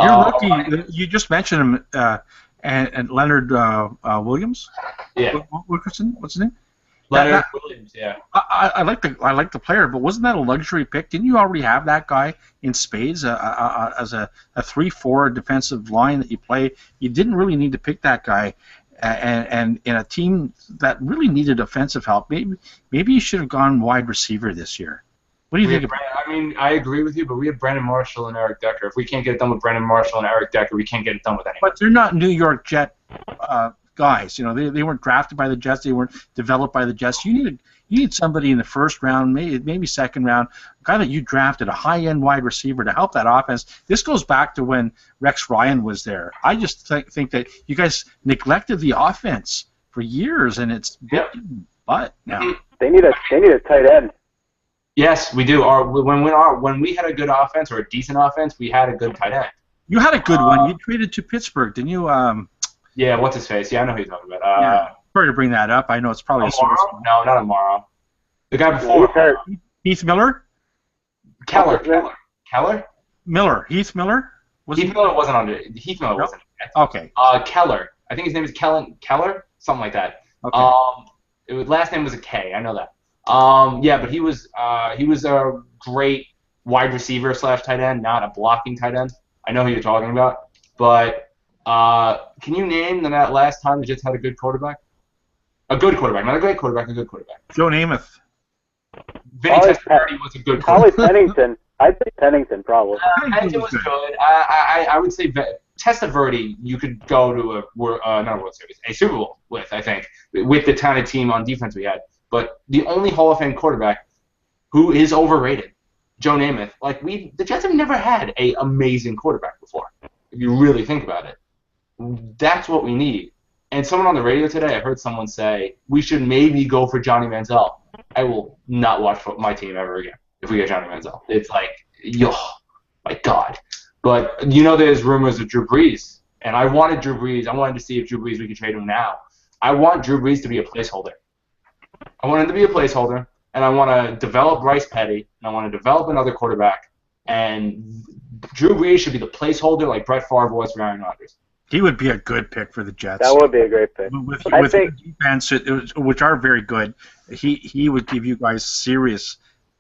Your rookie, you just mentioned him, and Leonard Williams. Yeah. Wilkerson, what's his name? Leonard Williams. Yeah. I like the player, but wasn't that a luxury pick? Didn't you already have that guy in spades as a 3-4 defensive line that you play? You didn't really need to pick that guy, and in a team that really needed offensive help, maybe you should have gone wide receiver this year. What do you think? I mean, I agree with you, but we have Brandon Marshall and Eric Decker. If we can't get it done with Brandon Marshall and Eric Decker, we can't get it done with anyone. But they're not New York Jet guys. You know, they weren't drafted by the Jets. They weren't developed by the Jets. You need somebody in the first round, maybe second round, a guy that you drafted, a high-end wide receiver to help that offense. This goes back to when Rex Ryan was there. I just think that you guys neglected the offense for years, and it's bitten butt now. They need a tight end. Yes, we do. When we had a good offense or a decent offense, we had a good tight end. You had a good one. You traded to Pittsburgh, didn't you? Yeah, what's his face? Yeah, I know who you're talking about. Sorry to bring that up. I know it's probably Amaro? No, not Amaro. The guy before. Heath Miller? Keller. Miller. Heath Miller? Heath Miller wasn't on it. Heath Miller wasn't. Okay. Keller. I think his name is Keller, something like that. Okay. Last name was a K. I know that. Yeah, but he was a great wide receiver / tight end, not a blocking tight end. I know who you're talking about, but can you name that last time the Jets had a good quarterback? A good quarterback, not a great quarterback, a good quarterback. Joe Namath. Vinny Testaverde was a good quarterback. Probably Pennington. I'd say Pennington, probably. Pennington was good. I would say Testaverde you could go to not a World Series, a Super Bowl with, I think, with the kind of team on defense we had. But the only Hall of Fame quarterback who is overrated, Joe Namath. Like the Jets have never had an amazing quarterback before. If you really think about it, that's what we need. And someone on the radio today, I heard someone say we should maybe go for Johnny Manziel. I will not watch my team ever again if we get Johnny Manziel. It's like, my God. But there's rumors of Drew Brees, and I wanted Drew Brees. I wanted to see if Drew Brees we could trade him now. I want Drew Brees to be a placeholder. I want him to be a placeholder, and I want to develop Bryce Petty, and I want to develop another quarterback, and Drew Brees should be the placeholder like Brett Favre was for Aaron Rodgers. He would be a good pick for the Jets. That would be a great pick. With defense, which are very good, he would give you guys serious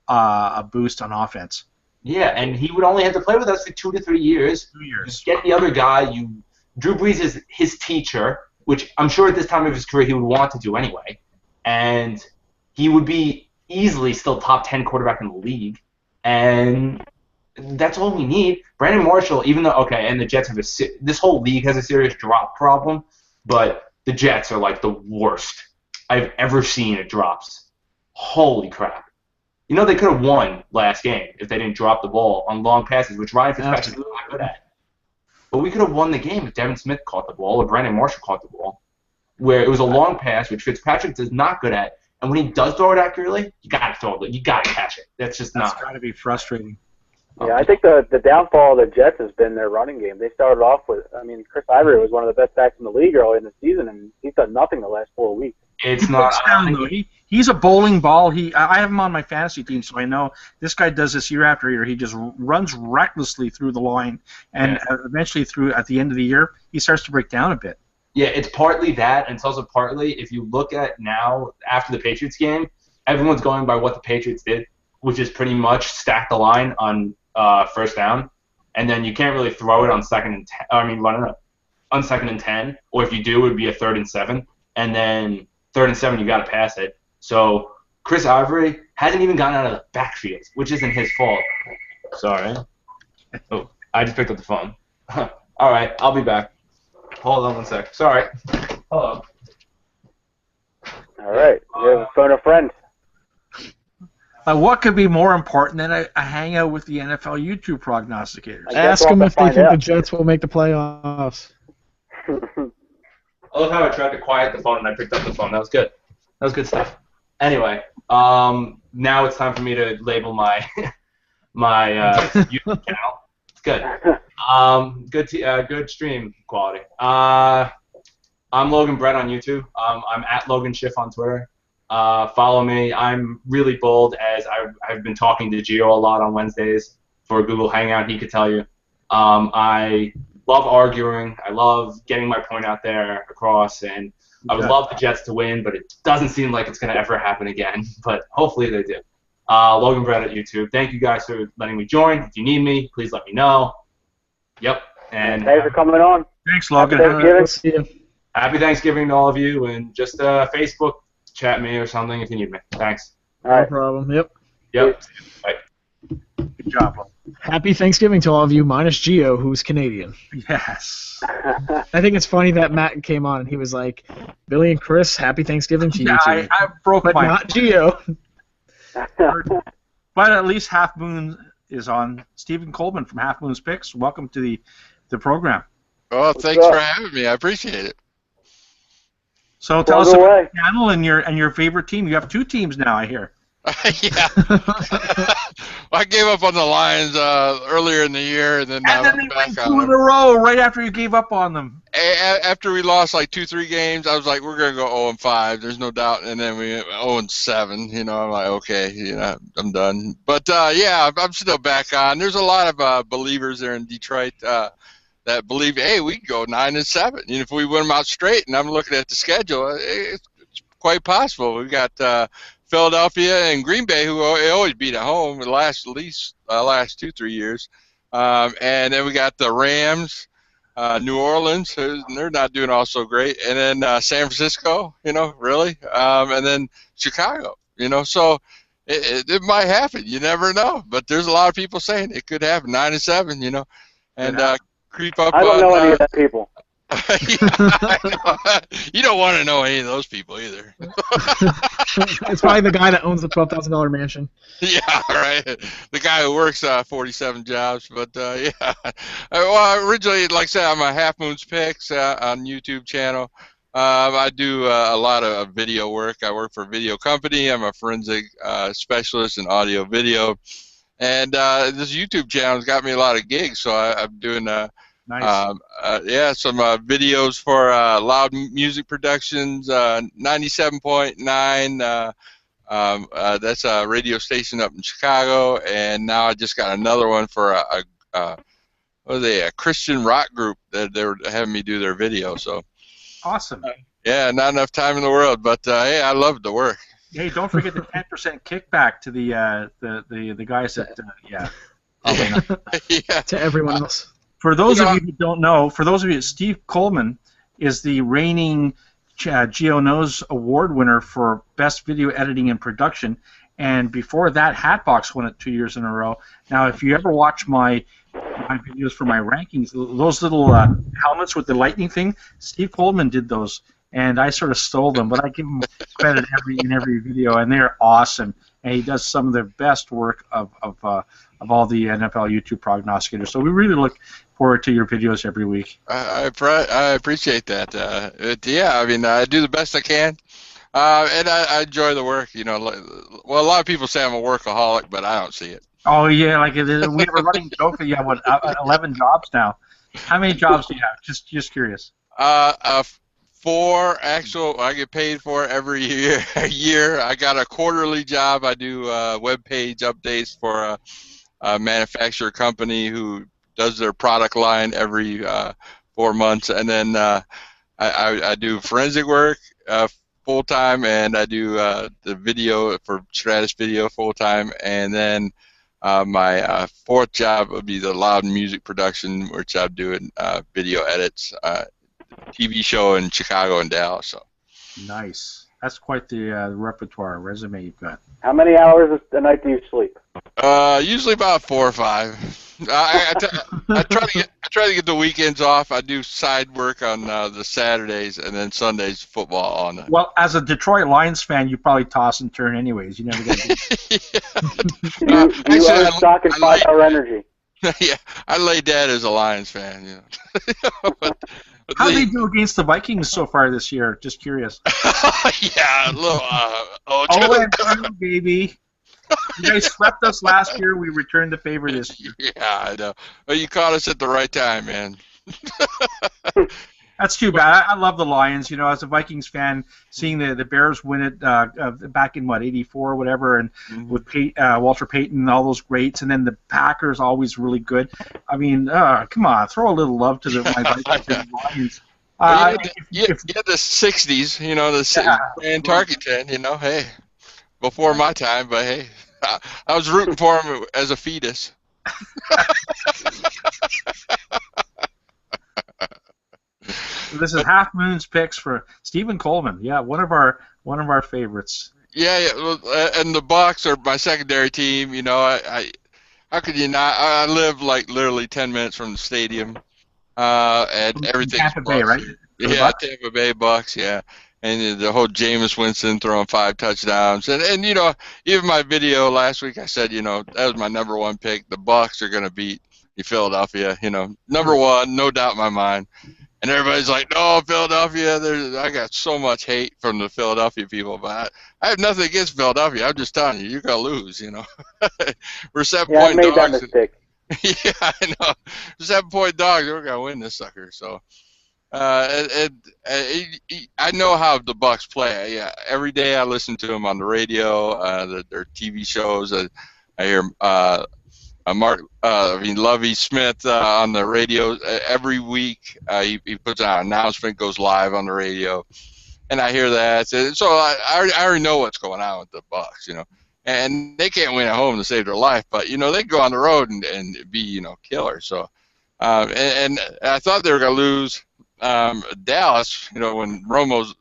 a boost on offense. Yeah, and he would only have to play with us for 2 to 3 years. 2 years. Just get the other guy. Drew Brees is his teacher, which I'm sure at this time of his career he would want to do anyway. And he would be easily still top 10 quarterback in the league. And that's all we need. Brandon Marshall, even though, and the Jets have this whole league has a serious drop problem, but the Jets are like the worst I've ever seen at drops. Holy crap. They could have won last game if they didn't drop the ball on long passes, which Ryan Fitzpatrick is not good at. But we could have won the game if Devin Smith caught the ball or Brandon Marshall caught the ball, where it was a long pass, which Fitzpatrick is not good at. And when he does throw it accurately, you got to throw it. You got to catch it. That's got to be frustrating. Yeah, I think the downfall of the Jets has been their running game. They started off with, Chris Ivory was one of the best backs in the league early in the season, and he's done nothing the last 4 weeks. It's not. He's a bowling ball. I have him on my fantasy team, so I know this guy does this year after year. He just runs recklessly through the line, and eventually at the end of the year, he starts to break down a bit. Yeah, it's partly that, and it's also partly, if you look at now, after the Patriots game, everyone's going by what the Patriots did, which is pretty much stack the line on first down, and then you can't really throw it on second and run it up. on 2nd and 10, or if you do, it would be a 3rd and 7, and then 3rd and 7 you got to pass it. So Chris Ivory hasn't even gotten out of the backfield, which isn't his fault. Sorry. Oh, I just picked up the phone. All right, I'll be back. Hold on one sec. Sorry. Hello. All right. You have a phone a friend. What could be more important than a hangout with the NFL YouTube prognosticators? Ask them if they think the Jets will make the playoffs. I love how I tried to quiet the phone and I picked up the phone. That was good. That was good stuff. Anyway, now it's time for me to label my my YouTube channel. It's good. Good stream quality. I'm Logan Brett on YouTube. I'm at Logan Schiff on Twitter. Follow me. I'm really bold, as I've been talking to Gio a lot on Wednesdays for Google Hangout. He could tell you. I love arguing. I love getting my point out there across, and I would love the Jets to win, but it doesn't seem like it's going to ever happen again. But hopefully they do. Logan Brett at YouTube. Thank you guys for letting me join. If you need me, please let me know. Yep. And thanks for coming on. Thanks, Logan. Happy Thanksgiving to all of you, and just Facebook chat me or something if you need me. Thanks. All right. No problem. Yep. Yep. Bye. Good job, Logan. Happy Thanksgiving to all of you, minus Gio, who's Canadian. Yes. I think it's funny that Matt came on and he was like, Billy and Chris, happy Thanksgiving to you two. I broke but my... not Gio. But at least Halfmoon is on. Stephen Coleman from Halfmoon's Picks, welcome to the program. Oh, thanks for having me. I appreciate it. So tell us about your channel and your favorite team. You have 2 teams now, I hear. Yeah. I gave up on the Lions earlier in the year, and then they went 2 in a row right after you gave up on them. After we lost like 2-3 games, I was like, we're gonna go 0-5. There's no doubt. And then we 0-7. You know, I'm like, okay, I'm done. But yeah, I'm still back on. There's a lot of believers there in Detroit that believe, hey, we can go 9-7. And if we win them out straight, and I'm looking at the schedule, it's quite possible. We got Philadelphia and Green Bay, who always beat at home the last 2-3 years, and then we got the Rams, New Orleans, they're not doing all so great, and then San Francisco, really, and then Chicago, so it might happen. You never know, but there's a lot of people saying it could happen 9-7, and creep up. I don't know any of that people. You don't want to know any of those people either. It's probably the guy that owns the $12,000 mansion. Yeah, right. The guy who works 47 jobs. But yeah. Well, originally, like I said, I'm a Halfmoon's Picks on YouTube channel. I do a lot of video work. I work for a video company. I'm a forensic specialist in audio video. And this YouTube channel has got me a lot of gigs, so I'm doing nice. Yeah, some videos for Loud Music Productions, 97.9. That's a radio station up in Chicago, and now I just got another one for a Christian rock group that they're having me do their video. So awesome. Yeah, not enough time in the world, but hey, I love the work. Hey, don't forget the 10% kickback to the guys that Yeah. To everyone else. For those of you who don't know, Steve Coleman is the reigning Gio Knows award winner for best video editing and production, and before that, Hatbox won it 2 years in a row. Now, if you ever watch my videos for my rankings, those little helmets with the lightning thing, Steve Coleman did those. And I sort of stole them, but I give him credit in every video, and they're awesome. And he does some of the best work of all the NFL YouTube prognosticators. So we really look forward to your videos every week. I appreciate that. Yeah, I mean, I do the best I can, and I enjoy the work. Well, a lot of people say I'm a workaholic, but I don't see it. Oh yeah, like we have a running joke that you have 11 jobs now. How many jobs do you have? Just curious. 4 actual. I get paid for every year. I got a quarterly job. I do web page updates for a manufacturer company who does their product line every 4 months, and then I do forensic work full time, and I do the video for Stratus Video full time, and then my 4th job would be the Loud Music Production, which I'm doing video edits. TV show in Chicago and Dallas. So. Nice. That's quite the repertoire resume you've got. How many hours a night do you sleep? Usually about 4 or 5. I try to get the weekends off. I do side work on the Saturdays, and then Sundays football on it. Well, as a Detroit Lions fan, you probably toss and turn anyways. You never get. You are stock in 5 Hour Energy. Yeah, I lay dead as a Lions fan. You know. How do they do against the Vikings so far this year? Just curious. Yeah, a little. Oh, baby. You guys swept us last year. We returned the favor this year. Yeah, I know. Well, you caught us at the right time, man. That's too bad. I love the Lions. You know, as a Vikings fan, seeing the Bears win it back in, '84 or whatever, and with Walter Payton and all those greats, and then the Packers always really good. I mean, come on, throw a little love to my Vikings and Lions. You had the '60s, you know, and Tarkington, you know, hey, before my time, but hey, I was rooting for him as a fetus. This is Halfmoon's picks for Stephen Coleman. Yeah, one of our favorites. Yeah, and the Bucks are my secondary team. You know, I how could you not? I live like literally 10 minutes from the stadium, and everything's Tampa Bay, right? Yeah, Tampa Bay Bucks. Yeah, and the whole Jameis Winston throwing 5 touchdowns, and you know, even my video last week, I said, you know, that was my #1 pick. The Bucks are gonna beat Philadelphia. You know, #1, no doubt in my mind. And everybody's like, no, Philadelphia. I got so much hate from the Philadelphia people, but I have nothing against Philadelphia. I'm just telling you, you're going to lose, you know. We're 7-point dogs. Yeah, I made that mistake. Yeah, I know. 7-point dogs. We're going to win this sucker. So, I know how the Bucks play. Yeah, every day I listen to them on the radio, their TV shows. I hear Lovie Smith on the radio every week. He puts out an announcement, goes live on the radio, and I hear that. So I already know what's going on with the Bucks, you know. And they can't win at home to save their life, but you know they go on the road and be, you know, killer. So and I thought they were gonna lose Dallas, you know, when Romo's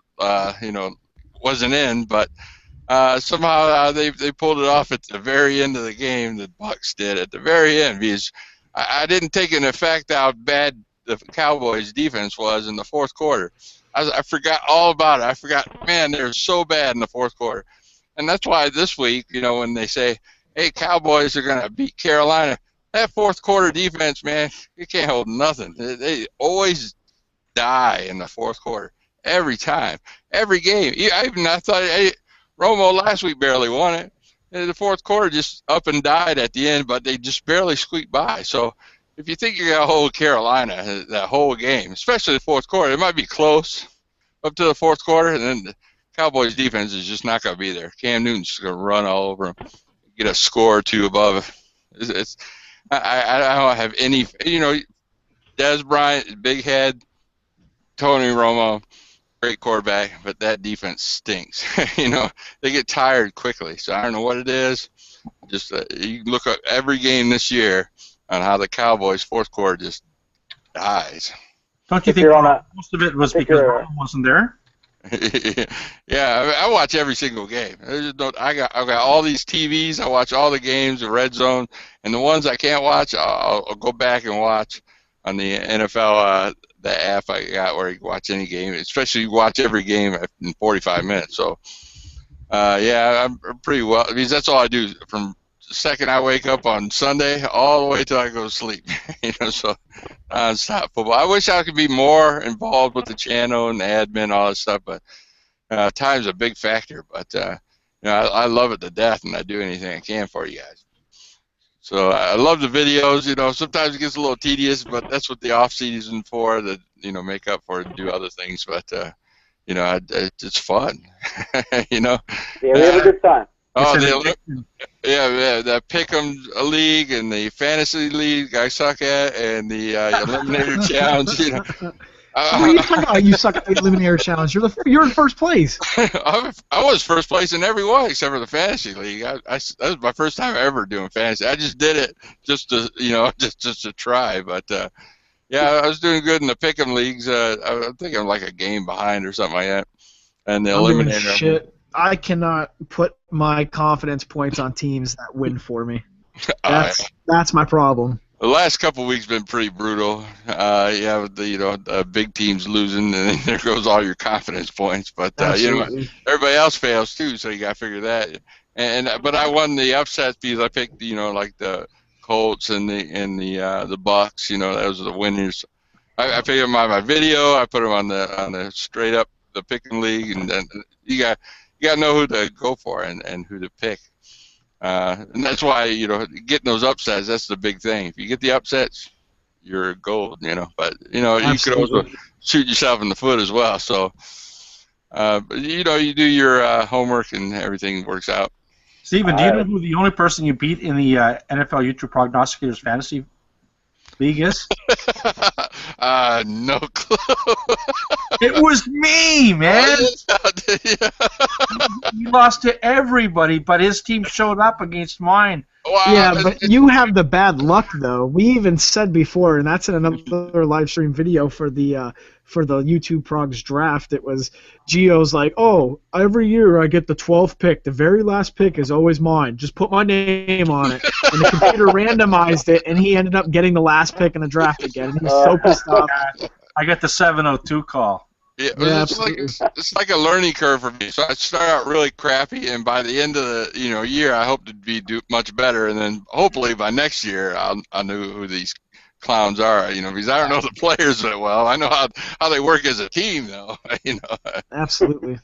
you know, wasn't in, but. Somehow they pulled it off at the very end of the game. The Bucks did at the very end, because I didn't take into effect how bad the Cowboys' defense was in the fourth quarter. I forgot all about it. I forgot, man, they were so bad in the fourth quarter, and that's why this week, you know, when they say, "Hey, Cowboys are gonna beat Carolina," that fourth quarter defense, man, you can't hold nothing. They always die in the fourth quarter every time, every game. I thought. Hey, Romo last week barely won it. And the fourth quarter just up and died at the end, but they just barely squeaked by. So if you think you're going to hold Carolina that whole game, especially the fourth quarter, it might be close up to the fourth quarter, and then the Cowboys' defense is just not going to be there. Cam Newton's going to run all over them, get a score or 2 above. I don't have any, you know, Des Bryant, big head, Tony Romo, great quarterback, but that defense stinks. You know, they get tired quickly. So I don't know what it is. Just you look at every game this year on how the Cowboys' fourth quarter just dies. Don't you think most of it was because Romo wasn't there? Yeah, I watch every single game. I got all these TVs. I watch all the games, the Red Zone, and the ones I can't watch, I'll go back and watch on the NFL. The app I got where you can watch any game, especially you watch every game in 45 minutes. So, yeah, I'm pretty well, because that's all I do from the second I wake up on Sunday all the way till I go to sleep. You know, so non-stop football. I wish I could be more involved with the channel and the admin, all that stuff, but time's a big factor. But you know, I love it to death, and I do anything I can for you guys. So I love the videos. You know, sometimes it gets a little tedious, but that's what the off season for, to, you know, make up for it and do other things. But you know, it's fun. You know. Yeah, we have a good time. Oh, the Pick'em League and the Fantasy League I suck at, and the Eliminator Challenge. You know. What are you talking about? You suck at the Eliminator Challenge. You're in first place. I was first place in every one except for the Fantasy League. That was my first time ever doing fantasy. I just did it just to, you know, just to try. But Yeah, I was doing good in the pick'em leagues. I think I'm like a game behind or something like that. And the I'm doing eliminator. shit. I cannot put my confidence points on teams that win for me. That's my problem. The last couple of weeks been pretty brutal. Yeah, with the big teams losing, and then there goes all your confidence points. But everybody else fails too, so you got to figure that. But I won the upsets because I picked like the Colts and the Bucks. Those are the winners. I picked them on my video. I put them on the straight up the picking league, and then you got to know who to go for and who to pick. And that's why getting those upsets, that's the big thing. If you get the upsets, you're gold. But you could also shoot yourself in the foot as well. So but you do your homework and everything works out. Steven, do you know who the only person you beat in the NFL YouTube Prognosticators Fantasy League is? No clue. It was me, man. He lost to everybody, but his team showed up against mine. Wow. Yeah, but you have the bad luck, though. We even said before, and that's in another live stream video for the YouTube Progs draft. It was Gio's like, oh, every year I get the 12th pick. The very last pick is always mine. Just put my name on it. And the computer randomized it, and he ended up getting the last pick in the draft again. And he was so pissed off. I got the 702 call. Yeah, it's like a learning curve for me. So I start out really crappy, and by the end of the year, I hope to do much better, and then hopefully by next year, I know who these clowns are. Because I don't know the players that well. I know how they work as a team, though. Absolutely.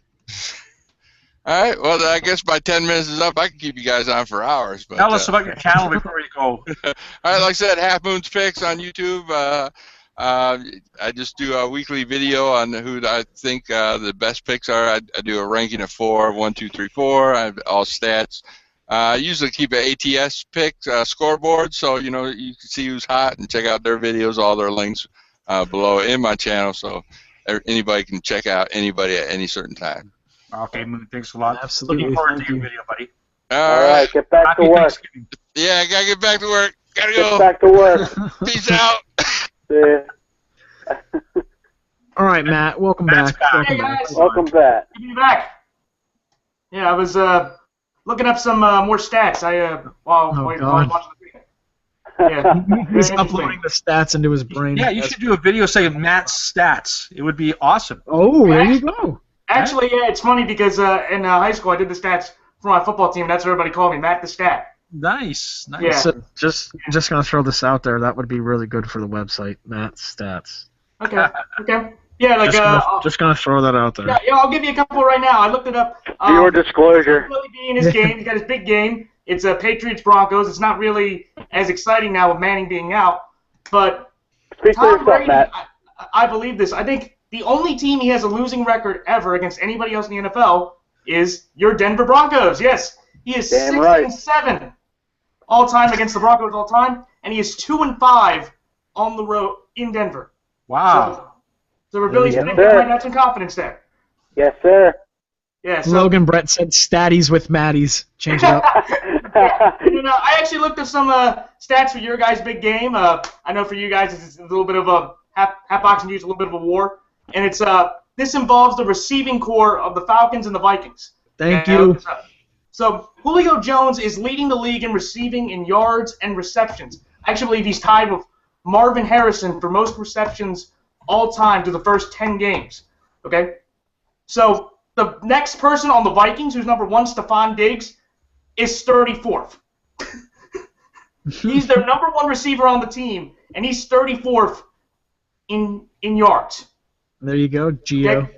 All right. Well, I guess by 10 minutes is up. I can keep you guys on for hours. But, tell us about your channel before you go. All right. Like I said, Halfmoon's Picks on YouTube. I just do a weekly video on who I think the best picks are. I do a ranking of 4, 1, 2, 3, 4. I have all stats. I usually keep an ATS picks scoreboard, so you can see who's hot and check out their videos. All their links below in my channel, so anybody can check out anybody at any certain time. Okay, Moon, thanks a lot. Absolutely. Looking forward to your video, buddy. All right, get back to work. Yeah, I gotta get back to work. Gotta go. Get back to work. Peace out. All right, Matt. Welcome back. Hey, guys. Welcome back. Good to be back. Yeah, I was looking up some more stats. While watching the video. Yeah, he's uploading the stats into his brain. Yeah, you should do a video saying Matt's stats. It would be awesome. Oh, there you go. Actually, yeah, it's funny because in high school I did the stats for my football team. That's what everybody called me, Matt the Stat. Nice. Yeah. So just gonna throw this out there. That would be really good for the website, Matt's stats. Okay. Yeah, just gonna throw that out there. Yeah, I'll give you a couple right now. I looked it up. Your disclosure. Really being his game, he's got his big game. It's Patriots Broncos. It's not really as exciting now with Manning being out, but Speak for yourself, Brady, Matt. I believe this. I think the only team he has a losing record ever against anybody else in the NFL is your Denver Broncos. Yes, he is 6-7 all time against the Broncos all time, and he is 2-5 on the road in Denver. Wow. So we're really starting to find out some confidence there. Yes, sir. Yeah. So, Logan Brett said statties with Matties. Change it up. I actually looked up some stats for your guys' big game. I know for you guys it's a little bit of a half boxing news, a little bit of a war, and it's this involves the receiving core of the Falcons and the Vikings. Thank you. So Julio Jones is leading the league in receiving in yards and receptions. I actually believe he's tied with Marvin Harrison for most receptions all time through the first 10 games. Okay? So the next person on the Vikings, who's number 1, Stephon Diggs, is 34th. He's their number 1 receiver on the team, and he's 34th in yards. There you go, Gio. Okay?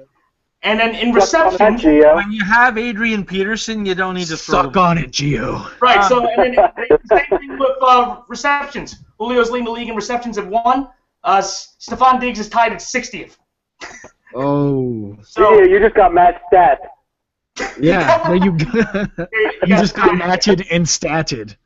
And then in receptions, when you have Adrian Peterson, you don't need to suck on it, Gio. Right. So and then same thing with receptions. Julio's leading the league in receptions at 1. Stephon Diggs is tied at 60th. Oh. So you just got Matt's stat. Yeah. There you go. You just got matched and statted.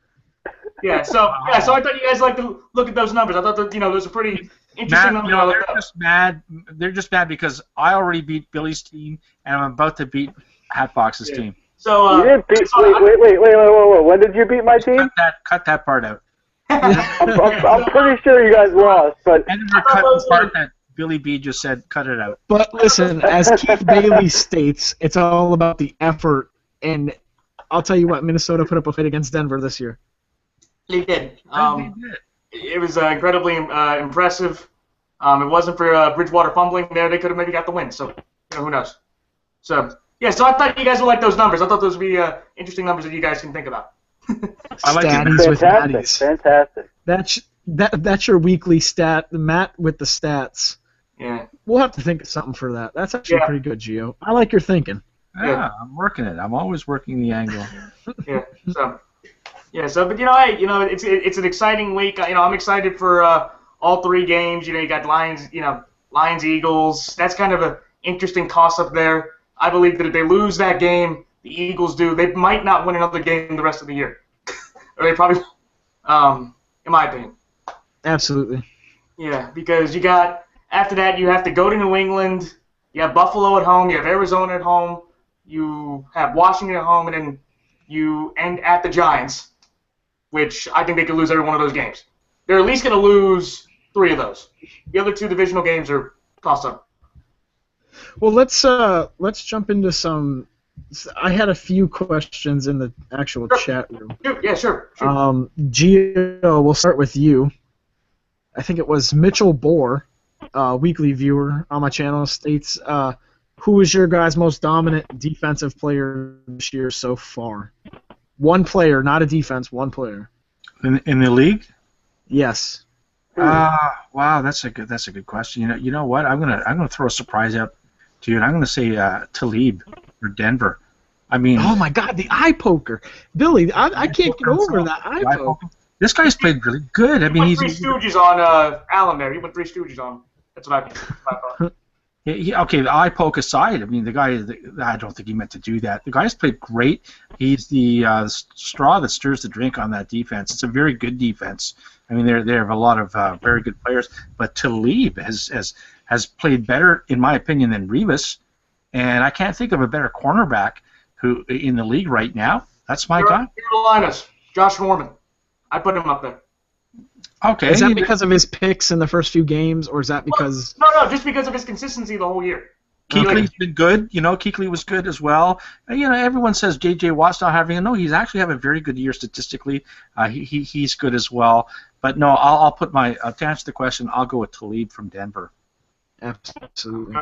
Yeah. So I thought you guys like to look at those numbers. I thought that those are pretty interesting numbers. They're just mad. They're just mad because I already beat Billy's team, and I'm about to beat Hatbox's team. So you didn't beat. Wait. When did you beat my team? Cut that part out. I'm pretty sure you guys lost, but Editor cut the part that Billy B just said, cut it out. But listen, as Keith Bailey states, it's all about the effort. And I'll tell you what, Minnesota put up a fight against Denver this year. They did. It was incredibly impressive. It wasn't for Bridgewater fumbling there, they could have maybe got the win. So, who knows? So, yeah, so I thought you guys would like those numbers. I thought those would be interesting numbers that you guys can think about. I like Statties with Matties. Fantastic. That's your weekly stat, Matt with the stats. Yeah. We'll have to think of something for that. That's actually pretty good, Gio. I like your thinking. Yeah, I'm working it. I'm always working the angle. Yeah. So, but hey, it's an exciting week. I'm excited for all three games. You got Lions, Lions Eagles. That's kind of an interesting toss-up there. I believe that if they lose that game, the Eagles do, they might not win another game the rest of the year. Or they probably, in my opinion. Absolutely. Yeah, because after that, you have to go to New England. You have Buffalo at home. You have Arizona at home. You have Washington at home, and then you end at the Giants, which I think they could lose every one of those games. They're at least going to lose 3 of those. The other 2 divisional games are toss-up. Well, let's jump into some. I had a few questions in the actual chat room. Yeah, sure. Gio, we'll start with you. I think it was Mitchell Bohr, weekly viewer on my channel, states, who is your guys' most dominant defensive player this year so far? One player, not a defense, one player. In the league? Yes. Wow, that's a good question. You know what? I'm gonna throw a surprise out to you, and I'm gonna say Talib or Denver. I mean, oh my God, the eye poker, Billy! I can't get over that eye poker. This guy's played really good. I mean, he went 3 Stooges on Allen there. He went 3 Stooges on. That's what I thought. Okay, the eye poke aside, I mean, the guy, I don't think he meant to do that. The guy's played great. He's the straw that stirs the drink on that defense. It's a very good defense. I mean, they have a lot of very good players, but Talib has played better, in my opinion, than Revis, and I can't think of a better cornerback who in the league right now. That's my guy. Carolinas, Josh Norman. I put him up there. Okay. Is that because of his picks in the first few games, or is that because... No, just because of his consistency the whole year. Kuechly's been good. Kuechly was good as well. Everyone says J.J. Watt's not having he's actually having a very good year statistically. He's good as well. But no, I'll put to answer the question, I'll go with Talib from Denver. Absolutely.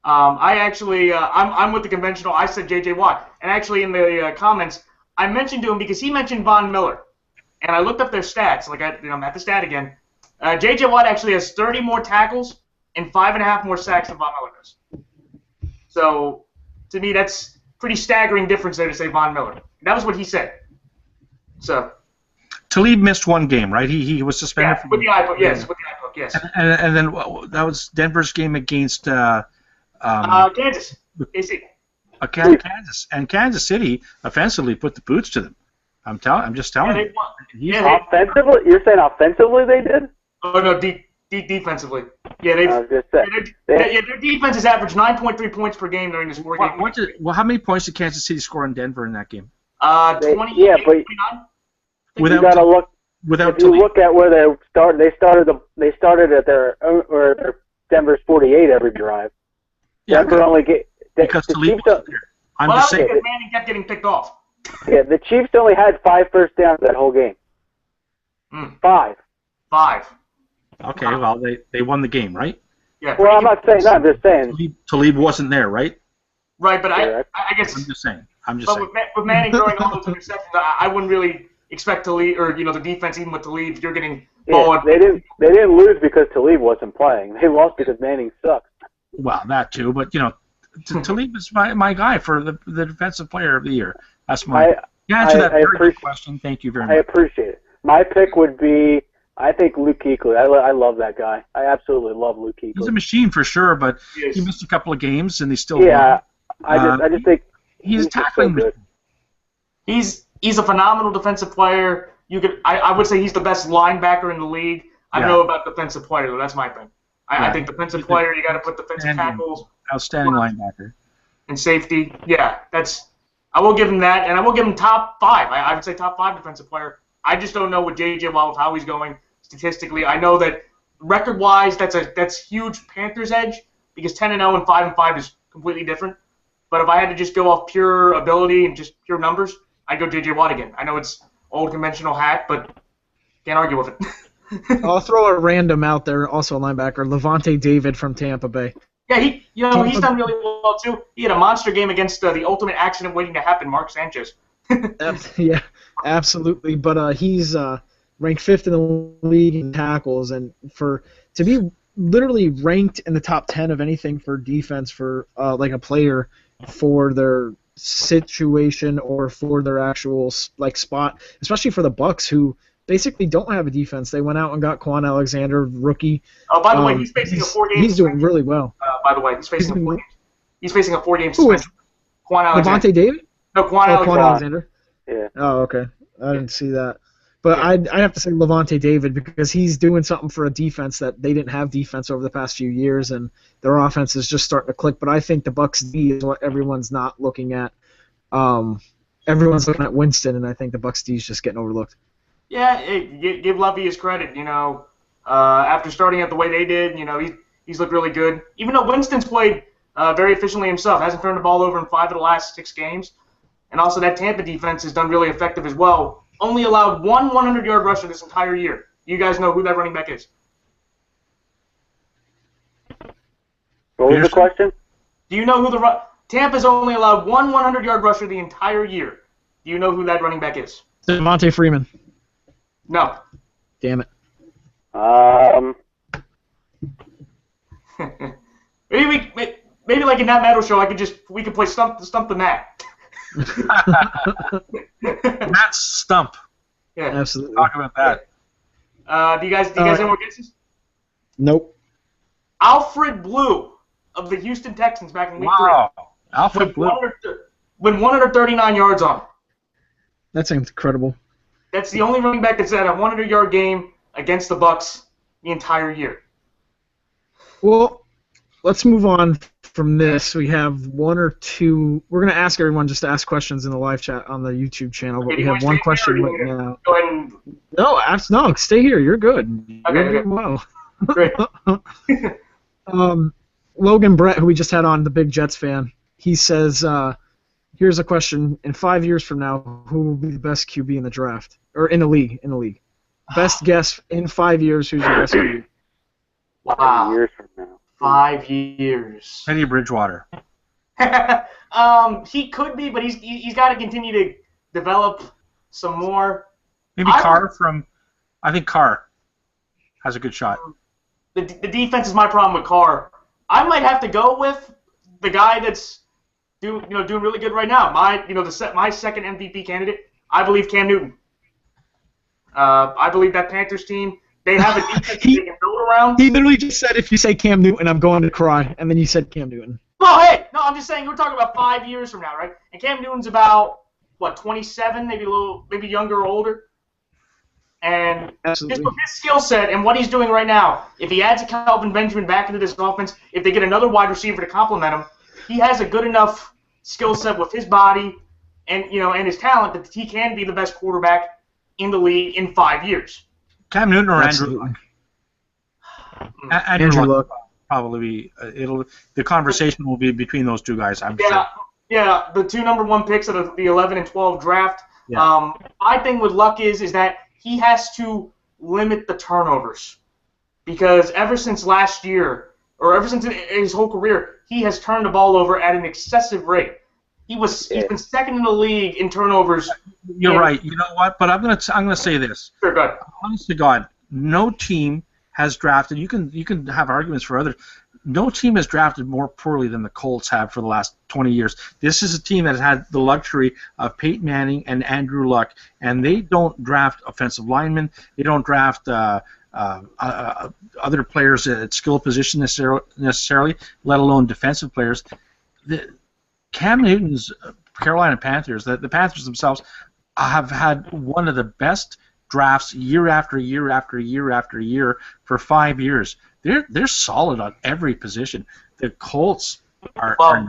I actually, I'm with the conventional. I said J.J. Watt. And actually in the comments, I mentioned to him because he mentioned Von Miller. And I looked up their stats. I'm at the stat again. J.J. Watt actually has 30 more tackles and 5.5 more sacks than Von Miller does. So, to me, that's pretty staggering difference there to say Von Miller. That was what he said. So. Talib missed one game, right? He was suspended. Yeah, with the eye poke, yes. With the eye poke, yes. And then that was Denver's game against Kansas. Kansas. And Kansas City offensively put the boots to them. I'm just telling you. Offensively? You're saying offensively they did? Oh, no, defensively. Yeah, their defense has averaged 9.3 points per game during this 4-game. Well, how many points did Kansas City score in Denver in that game? 20. Yeah, but 29? You got to look. If you look at where they started at their Denver's 48 every drive. Yeah, Denver only get because Talib was there. I'm just saying. Because Manning kept getting picked off. Yeah, the Chiefs only had 5 first downs that whole game. 5. Okay, well, they won the game, right? Yeah. Well, I'm not saying that. I'm just saying. Talib wasn't there, right? Right, but I guess. I'm just saying. With Manning throwing all those interceptions, I wouldn't really expect Talib or the defense even with Talib. You're getting balled. They didn't lose because Talib wasn't playing. They lost because Manning sucked. Well, that too, but Talib is my guy for the defensive player of the year. That's my answer to that very good question. Thank you very much. I appreciate it. My pick would be, I think, Luke Kuechly. I love that guy. I absolutely love Luke Kuechly. He's a machine for sure, but he missed a couple of games and he still won. I just think he's tackling so good. He's a phenomenal defensive player. I would say he's the best linebacker in the league. I don't know about defensive player though. That's my thing. I think defensive player, you got to put defensive tackles. Outstanding linebacker. And safety. Yeah, I will give him that, and I will give him top 5. I would say top 5 defensive player I just don't know with J.J. Watt, how he's going statistically. I know that record-wise, that's huge Panthers' edge because 10-0 and 5-5 is completely different. But if I had to just go off pure ability and just pure numbers, I'd go J.J. Watt again. I know it's old conventional hat, but can't argue with it. I'll throw a random out there, also a linebacker, Levante David from Tampa Bay. Yeah, he's done really well too. He had a monster game against the ultimate accident waiting to happen, Mark Sanchez. Yeah, absolutely. But he's ranked 5th in the league in tackles, and to be literally ranked in the top 10 of anything for defense for like a player for their situation or for their actual spot, especially for the Bucks who basically don't have a defense. They went out and got Quan Alexander, rookie. Oh, by the way, he's facing a 4-game. He's doing really well. By the way, he's facing a 4-game. He's facing a 4-game suspension. Quan Alexander. Levante David? No, Quan Alexander. Yeah. Oh, okay. I didn't see that. But I have to say Levante David because he's doing something for a defense that they didn't have defense over the past few years, and their offense is just starting to click. But I think the Bucks D is what everyone's not looking at. Everyone's looking at Winston, and I think the Bucks D is just getting overlooked. Yeah, give Lovey his credit. After starting out the way they did, he's looked really good. Even though Winston's played very efficiently himself, hasn't turned the ball over in 5 of the last 6 games, and also that Tampa defense has done really effective as well. Only allowed one 100-yard rusher this entire year. You guys know who that running back is? What was the question? Do you know who Tampa's only allowed one 100-yard rusher the entire year. Do you know who that running back is? Devontae Freeman. No. Damn it. Maybe like in that metal show, we could play Stump the Mat. Matt Stump. Yeah, absolutely. Talk about that. Do you guys have more guesses? Nope. Alfred Blue of the Houston Texans back in week 3. Alfred Blue. Went 139 yards on. That seems incredible. That's the only running back that's had a 100-yard game against the Bucks the entire year. Well, let's move on from this. We have one or two. We're going to ask everyone just to ask questions in the live chat on the YouTube channel, but we have one question right now. Go ahead and... No, stay here. You're good. You're doing well. Great. Logan Brett, who we just had on, the big Jets fan, he says, here's a question. In 5 years from now, who will be the best QB in the draft? Or in the league. Best guess in 5 years, who's your best QB? Wow. 5 years from now. 5 years. Teddy Bridgewater. He could be, but he's got to continue to develop some more. Maybe I think Carr has a good shot. The defense is my problem with Carr. I might have to go with the guy that's doing really good right now. My second MVP candidate, I believe Cam Newton. I believe that Panthers team, they have a defense they can build around. He literally just said, if you say Cam Newton, I'm going to cry, and then you said Cam Newton. Well, hey, no, I'm just saying we're talking about 5 years from now, right? And Cam Newton's about 27, maybe younger or older. And Absolutely. just with his skill set and what he's doing right now, if he adds a Calvin Benjamin back into this offense, if they get another wide receiver to complement him, he has a good enough skill set with his body and his talent that he can be the best quarterback in the league in 5 years. Cam Newton or Absolutely. Andrew Luck probably be. The conversation will be between those two guys. I'm sure. Yeah, the 2 number 1 picks of the 11 and 12 draft. Yeah. My thing with Luck is that he has to limit the turnovers because ever since last year, or ever since his whole career, he has turned the ball over at an excessive rate. He's been second in the league in turnovers. You're right. You know what? But I'm gonna say this. Sure, go ahead. Honest to God, no team has drafted. You can have arguments for others. No team has drafted more poorly than the Colts have for the last 20 years. This is a team that has had the luxury of Peyton Manning and Andrew Luck, and they don't draft offensive linemen. They don't draft other players at skill position necessarily, let alone defensive players. Cam Newton's Carolina Panthers, the Panthers themselves, have had one of the best drafts year after year after year after year for 5 years. They're solid on every position. The Colts are. I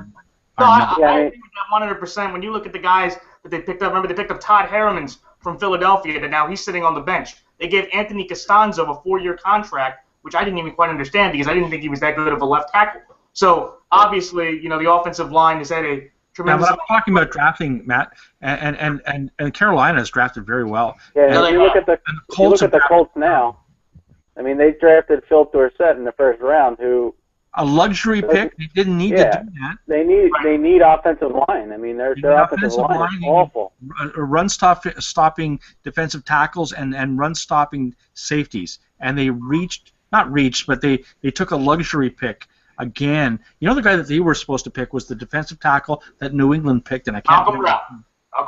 agree with that 100%. When you look at the guys that they picked up, remember they picked up Todd Harriman's from Philadelphia that now he's sitting on the bench. They gave Anthony Costanzo a 4-year contract, which I didn't even quite understand because I didn't think he was that good of a left tackle. So obviously, the offensive line has had a tremendous. Yeah, but I'm talking about drafting, Matt, and Carolina has drafted very well. Yeah, if you look at the Colts now, I mean, they drafted Phil Dorsett in the first round, who a luxury pick. They didn't need to do that. They need offensive line. I mean, their offensive line is awful. Run stopping defensive tackles and run stopping safeties, and they but they took a luxury pick again. The guy that they were supposed to pick was the defensive tackle that New England picked, and I can't. Malcolm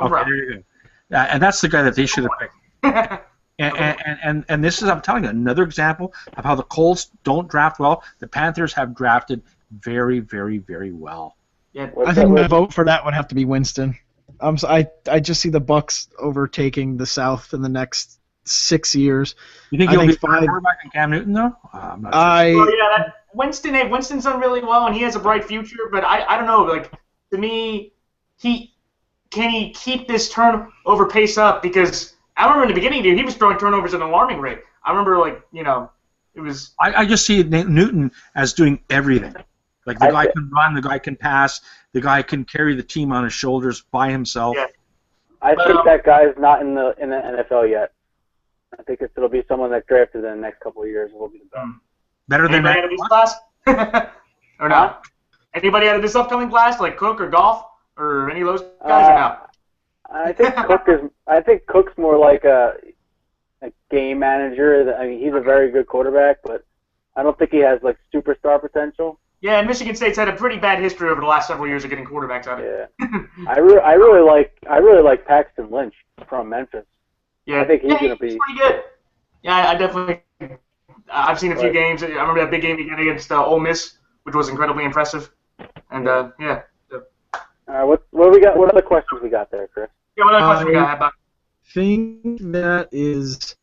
Brown. There you go. And that's the guy that they should have picked. And this is, I'm telling you, another example of how the Colts don't draft well. The Panthers have drafted very, very, very well. Yeah, I think my vote for that would have to be Winston. I just see the Bucks overtaking the South in the next 6 years. You think he'll be quarterback in Cam Newton, though? I'm not sure. Well, yeah, Winston's done really well, and he has a bright future. But I don't know. Like, to me, can he keep this turnover pace up? Because I remember in the beginning, dude, he was throwing turnovers at an alarming rate. I remember, it was. I just see Newton as doing everything. Like, the guy can run, the guy can pass, the guy can carry the team on his shoulders by himself. Yeah. I think that guy's not in the NFL yet. I think it'll be someone that's drafted in the next couple of years. Will be the best. Better than anybody out of this class, or not? Anybody out of this upcoming class, like Cook or Goff, or any of those guys, or not? I think Cook's more like a game manager. I mean, he's a very good quarterback, but I don't think he has like superstar potential. Yeah, and Michigan State's had a pretty bad history over the last several years of getting quarterbacks out of it. Yeah, I really like Paxton Lynch from Memphis. Yeah, I think he's gonna be pretty good. Yeah, I definitely. I've seen a few games. I remember that big game he got against Ole Miss, which was incredibly impressive. And yeah. All right, what we got? What other questions we got there, Chris? Yeah, what other questions we got? How about? I think that is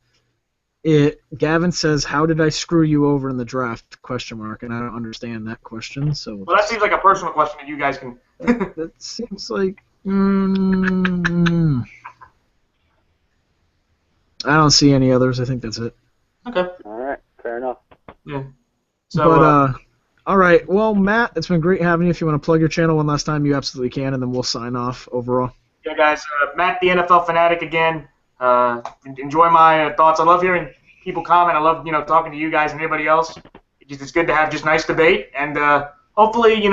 it. Gavin says, "How did I screw you over in the draft?" Question mark, and I don't understand that question. So. Well, that seems like a personal question that you guys can. That seems like. I don't see any others. I think that's it. Okay. All right. Fair enough. Yeah. So. But all right. Well, Matt, it's been great having you. If you want to plug your channel one last time, you absolutely can, and then we'll sign off overall. Yeah, guys. Matt, the NFL fanatic again. Enjoy my thoughts. I love hearing people comment. I love talking to you guys and everybody else. It's good to have just nice debate, and hopefully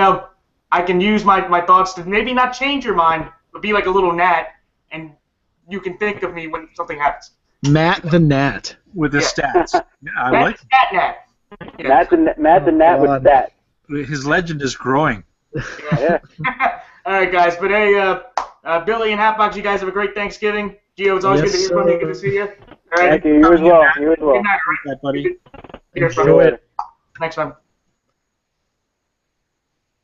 I can use my thoughts to maybe not change your mind, but be like a little gnat, and you can think of me when something happens. Matt the Gnat with the stats. Yeah, I Matt like the Gnat. Yeah. Matt the Gnat with stats. His legend is growing. Yeah. All right, guys. But hey, Billy and Hatbox, you guys have a great Thanksgiving. Gio, it's always good to hear from you. Good to see you. All right. Thank you. You as well. You as well. Good night, All right, buddy. Enjoy it. Next one.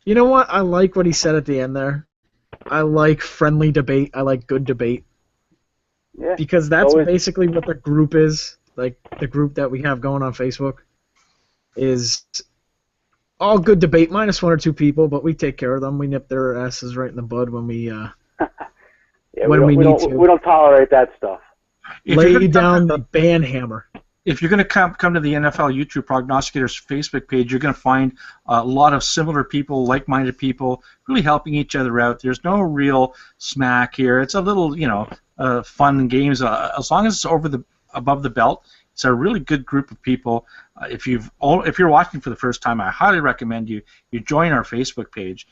You know what? I like what he said at the end there. I like friendly debate. I like good debate. Yeah, because that's basically what the group is. Like, the group that we have going on Facebook is all good debate, minus one or two people, but we take care of them. We nip their asses right in the bud when we yeah, when we need to. We don't tolerate that stuff. Lay down the ban hammer. If you're going to come to the NFL YouTube Prognosticators Facebook page, you're going to find a lot of similar people, like-minded people, really helping each other out. There's no real smack here. It's a little, fun games. As long as it's above the belt, it's a really good group of people. If you're watching for the first time, I highly recommend you join our Facebook page.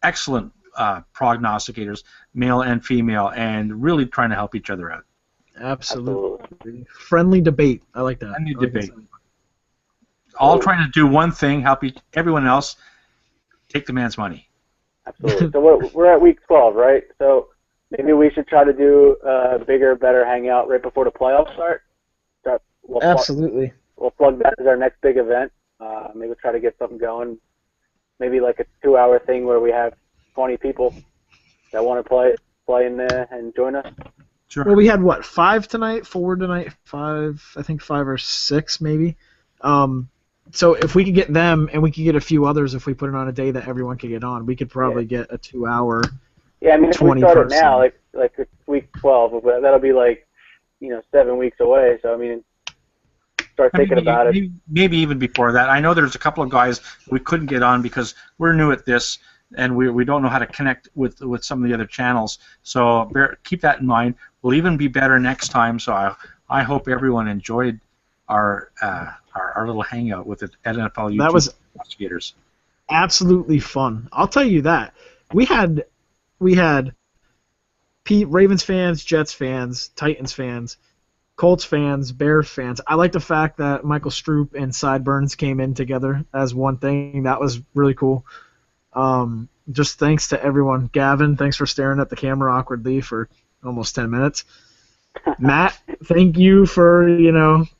Excellent prognosticators, male and female, and really trying to help each other out. Absolutely. Friendly debate. I like that. Friendly debate. All trying to do one thing, help everyone else take the man's money. Absolutely. So we're at week 12, right? So maybe we should try to do a bigger, better hangout right before the playoffs start. Absolutely. We'll plug that as our next big event. Maybe we'll try to get something going. Maybe like a 2-hour thing where we have 20 people that want to play in there and join us. Sure. Well, we had, 5 tonight? 4 tonight? 5, I think 5 or 6 maybe. So if we could get them, and we could get a few others if we put it on a day that everyone could get on, we could probably get a 2-hour. Yeah, I mean, if we start it now, like it's week 12, that'll be like 7 weeks away. So I mean, start thinking about it. Maybe even before that. I know there's a couple of guys we couldn't get on because we're new at this and we don't know how to connect with some of the other channels. So keep that in mind. We'll even be better next time. So I hope everyone enjoyed our little hangout with the NFL YouTube That was Prognosticators. Absolutely fun. I'll tell you that. We had Ravens fans, Jets fans, Titans fans, Colts fans, Bears fans. I like the fact that Michael Stroop and Sideburns came in together as one thing. That was really cool. Just thanks to everyone. Gavin, thanks for staring at the camera awkwardly for almost 10 minutes. Matt, thank you for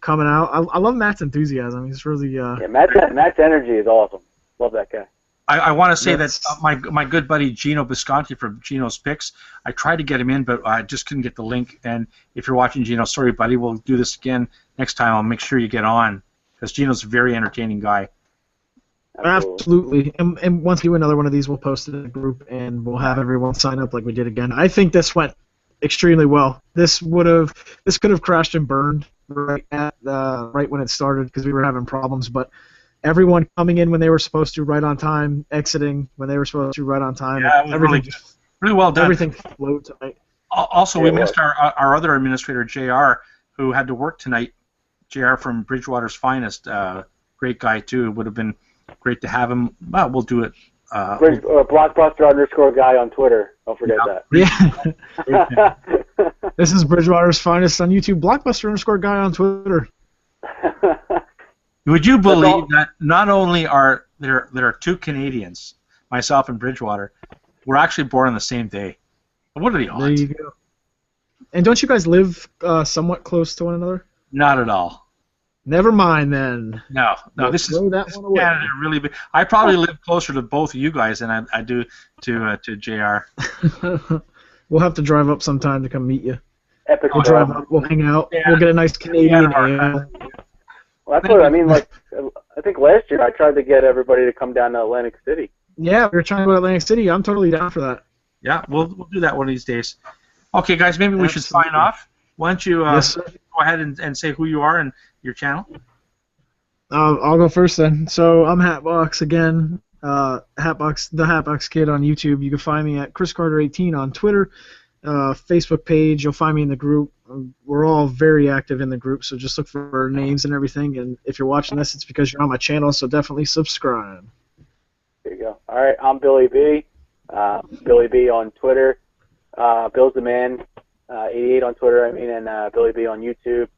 coming out. I love Matt's enthusiasm. He's really yeah. Matt's energy is awesome. Love that guy. I want to say that my good buddy Gino Bisconti from Gino's Picks, I tried to get him in, but I just couldn't get the link. And if you're watching, Gino, sorry, buddy, we'll do this again next time. I'll make sure you get on because Gino's a very entertaining guy. Absolutely. And once we do another one of these, we'll post it in the group and we'll have everyone sign up like we did again. I think this went extremely well. This could have crashed and burned right when it started because we were having problems, but everyone coming in when they were supposed to, right on time, exiting when they were supposed to, right on time. Yeah, it was really well done. Everything flowed tonight. Also, we missed our other administrator, JR, who had to work tonight. JR from Bridgewater's Finest, great guy too. It would have been great to have him. Well, we'll do it. Blockbuster_guy on Twitter. Don't forget that. Yeah. This is Bridgewater's Finest on YouTube. Blockbuster_guy on Twitter. Would you believe that not only are there are two Canadians, myself and Bridgewater, we're actually born on the same day? What are the odds? There you go. And don't you guys live somewhat close to one another? Not at all. Never mind then. No. This is Canada really big. I probably live closer to both of you guys than I do to JR. We'll have to drive up sometime to come meet you. Epic. We'll drive up. We'll hang out. Yeah. We'll get a nice Canadian ale. Well, that's what I mean. Like, I think last year I tried to get everybody to come down to Atlantic City. Yeah, we were trying to go to Atlantic City. I'm totally down for that. Yeah, we'll do that one of these days. Okay, guys, maybe we should sign off. Why don't you go ahead and say who you are and your channel? I'll go first then. So I'm Hatbox again. The Hatbox Kid on YouTube. You can find me at ChrisCarter18 on Twitter, Facebook page. You'll find me in the group. We're all very active in the group, so just look for our names and everything. And if you're watching this, it's because you're on my channel, so definitely subscribe. There you go. All right, I'm Billy B. Billy B on Twitter. Bill's the Man. 88 on Twitter, and Billy B on YouTube.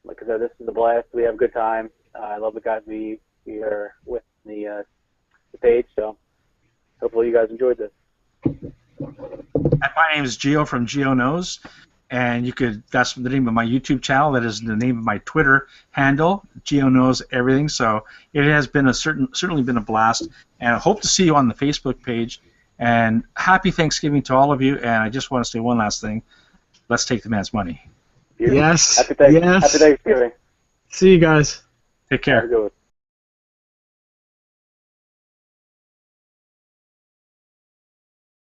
Like I said, this is a blast. We have a good time. I love the guys we are with the page, so hopefully you guys enjoyed this. My name is Gio from Gio Knows, and that's the name of my YouTube channel. That is the name of my Twitter handle. Gio Knows everything. So it has been certainly been a blast, and I hope to see you on the Facebook page. And happy Thanksgiving to all of you. And I just want to say one last thing. Let's take the man's money. Yes. Happy Thanksgiving. See you guys. Take care.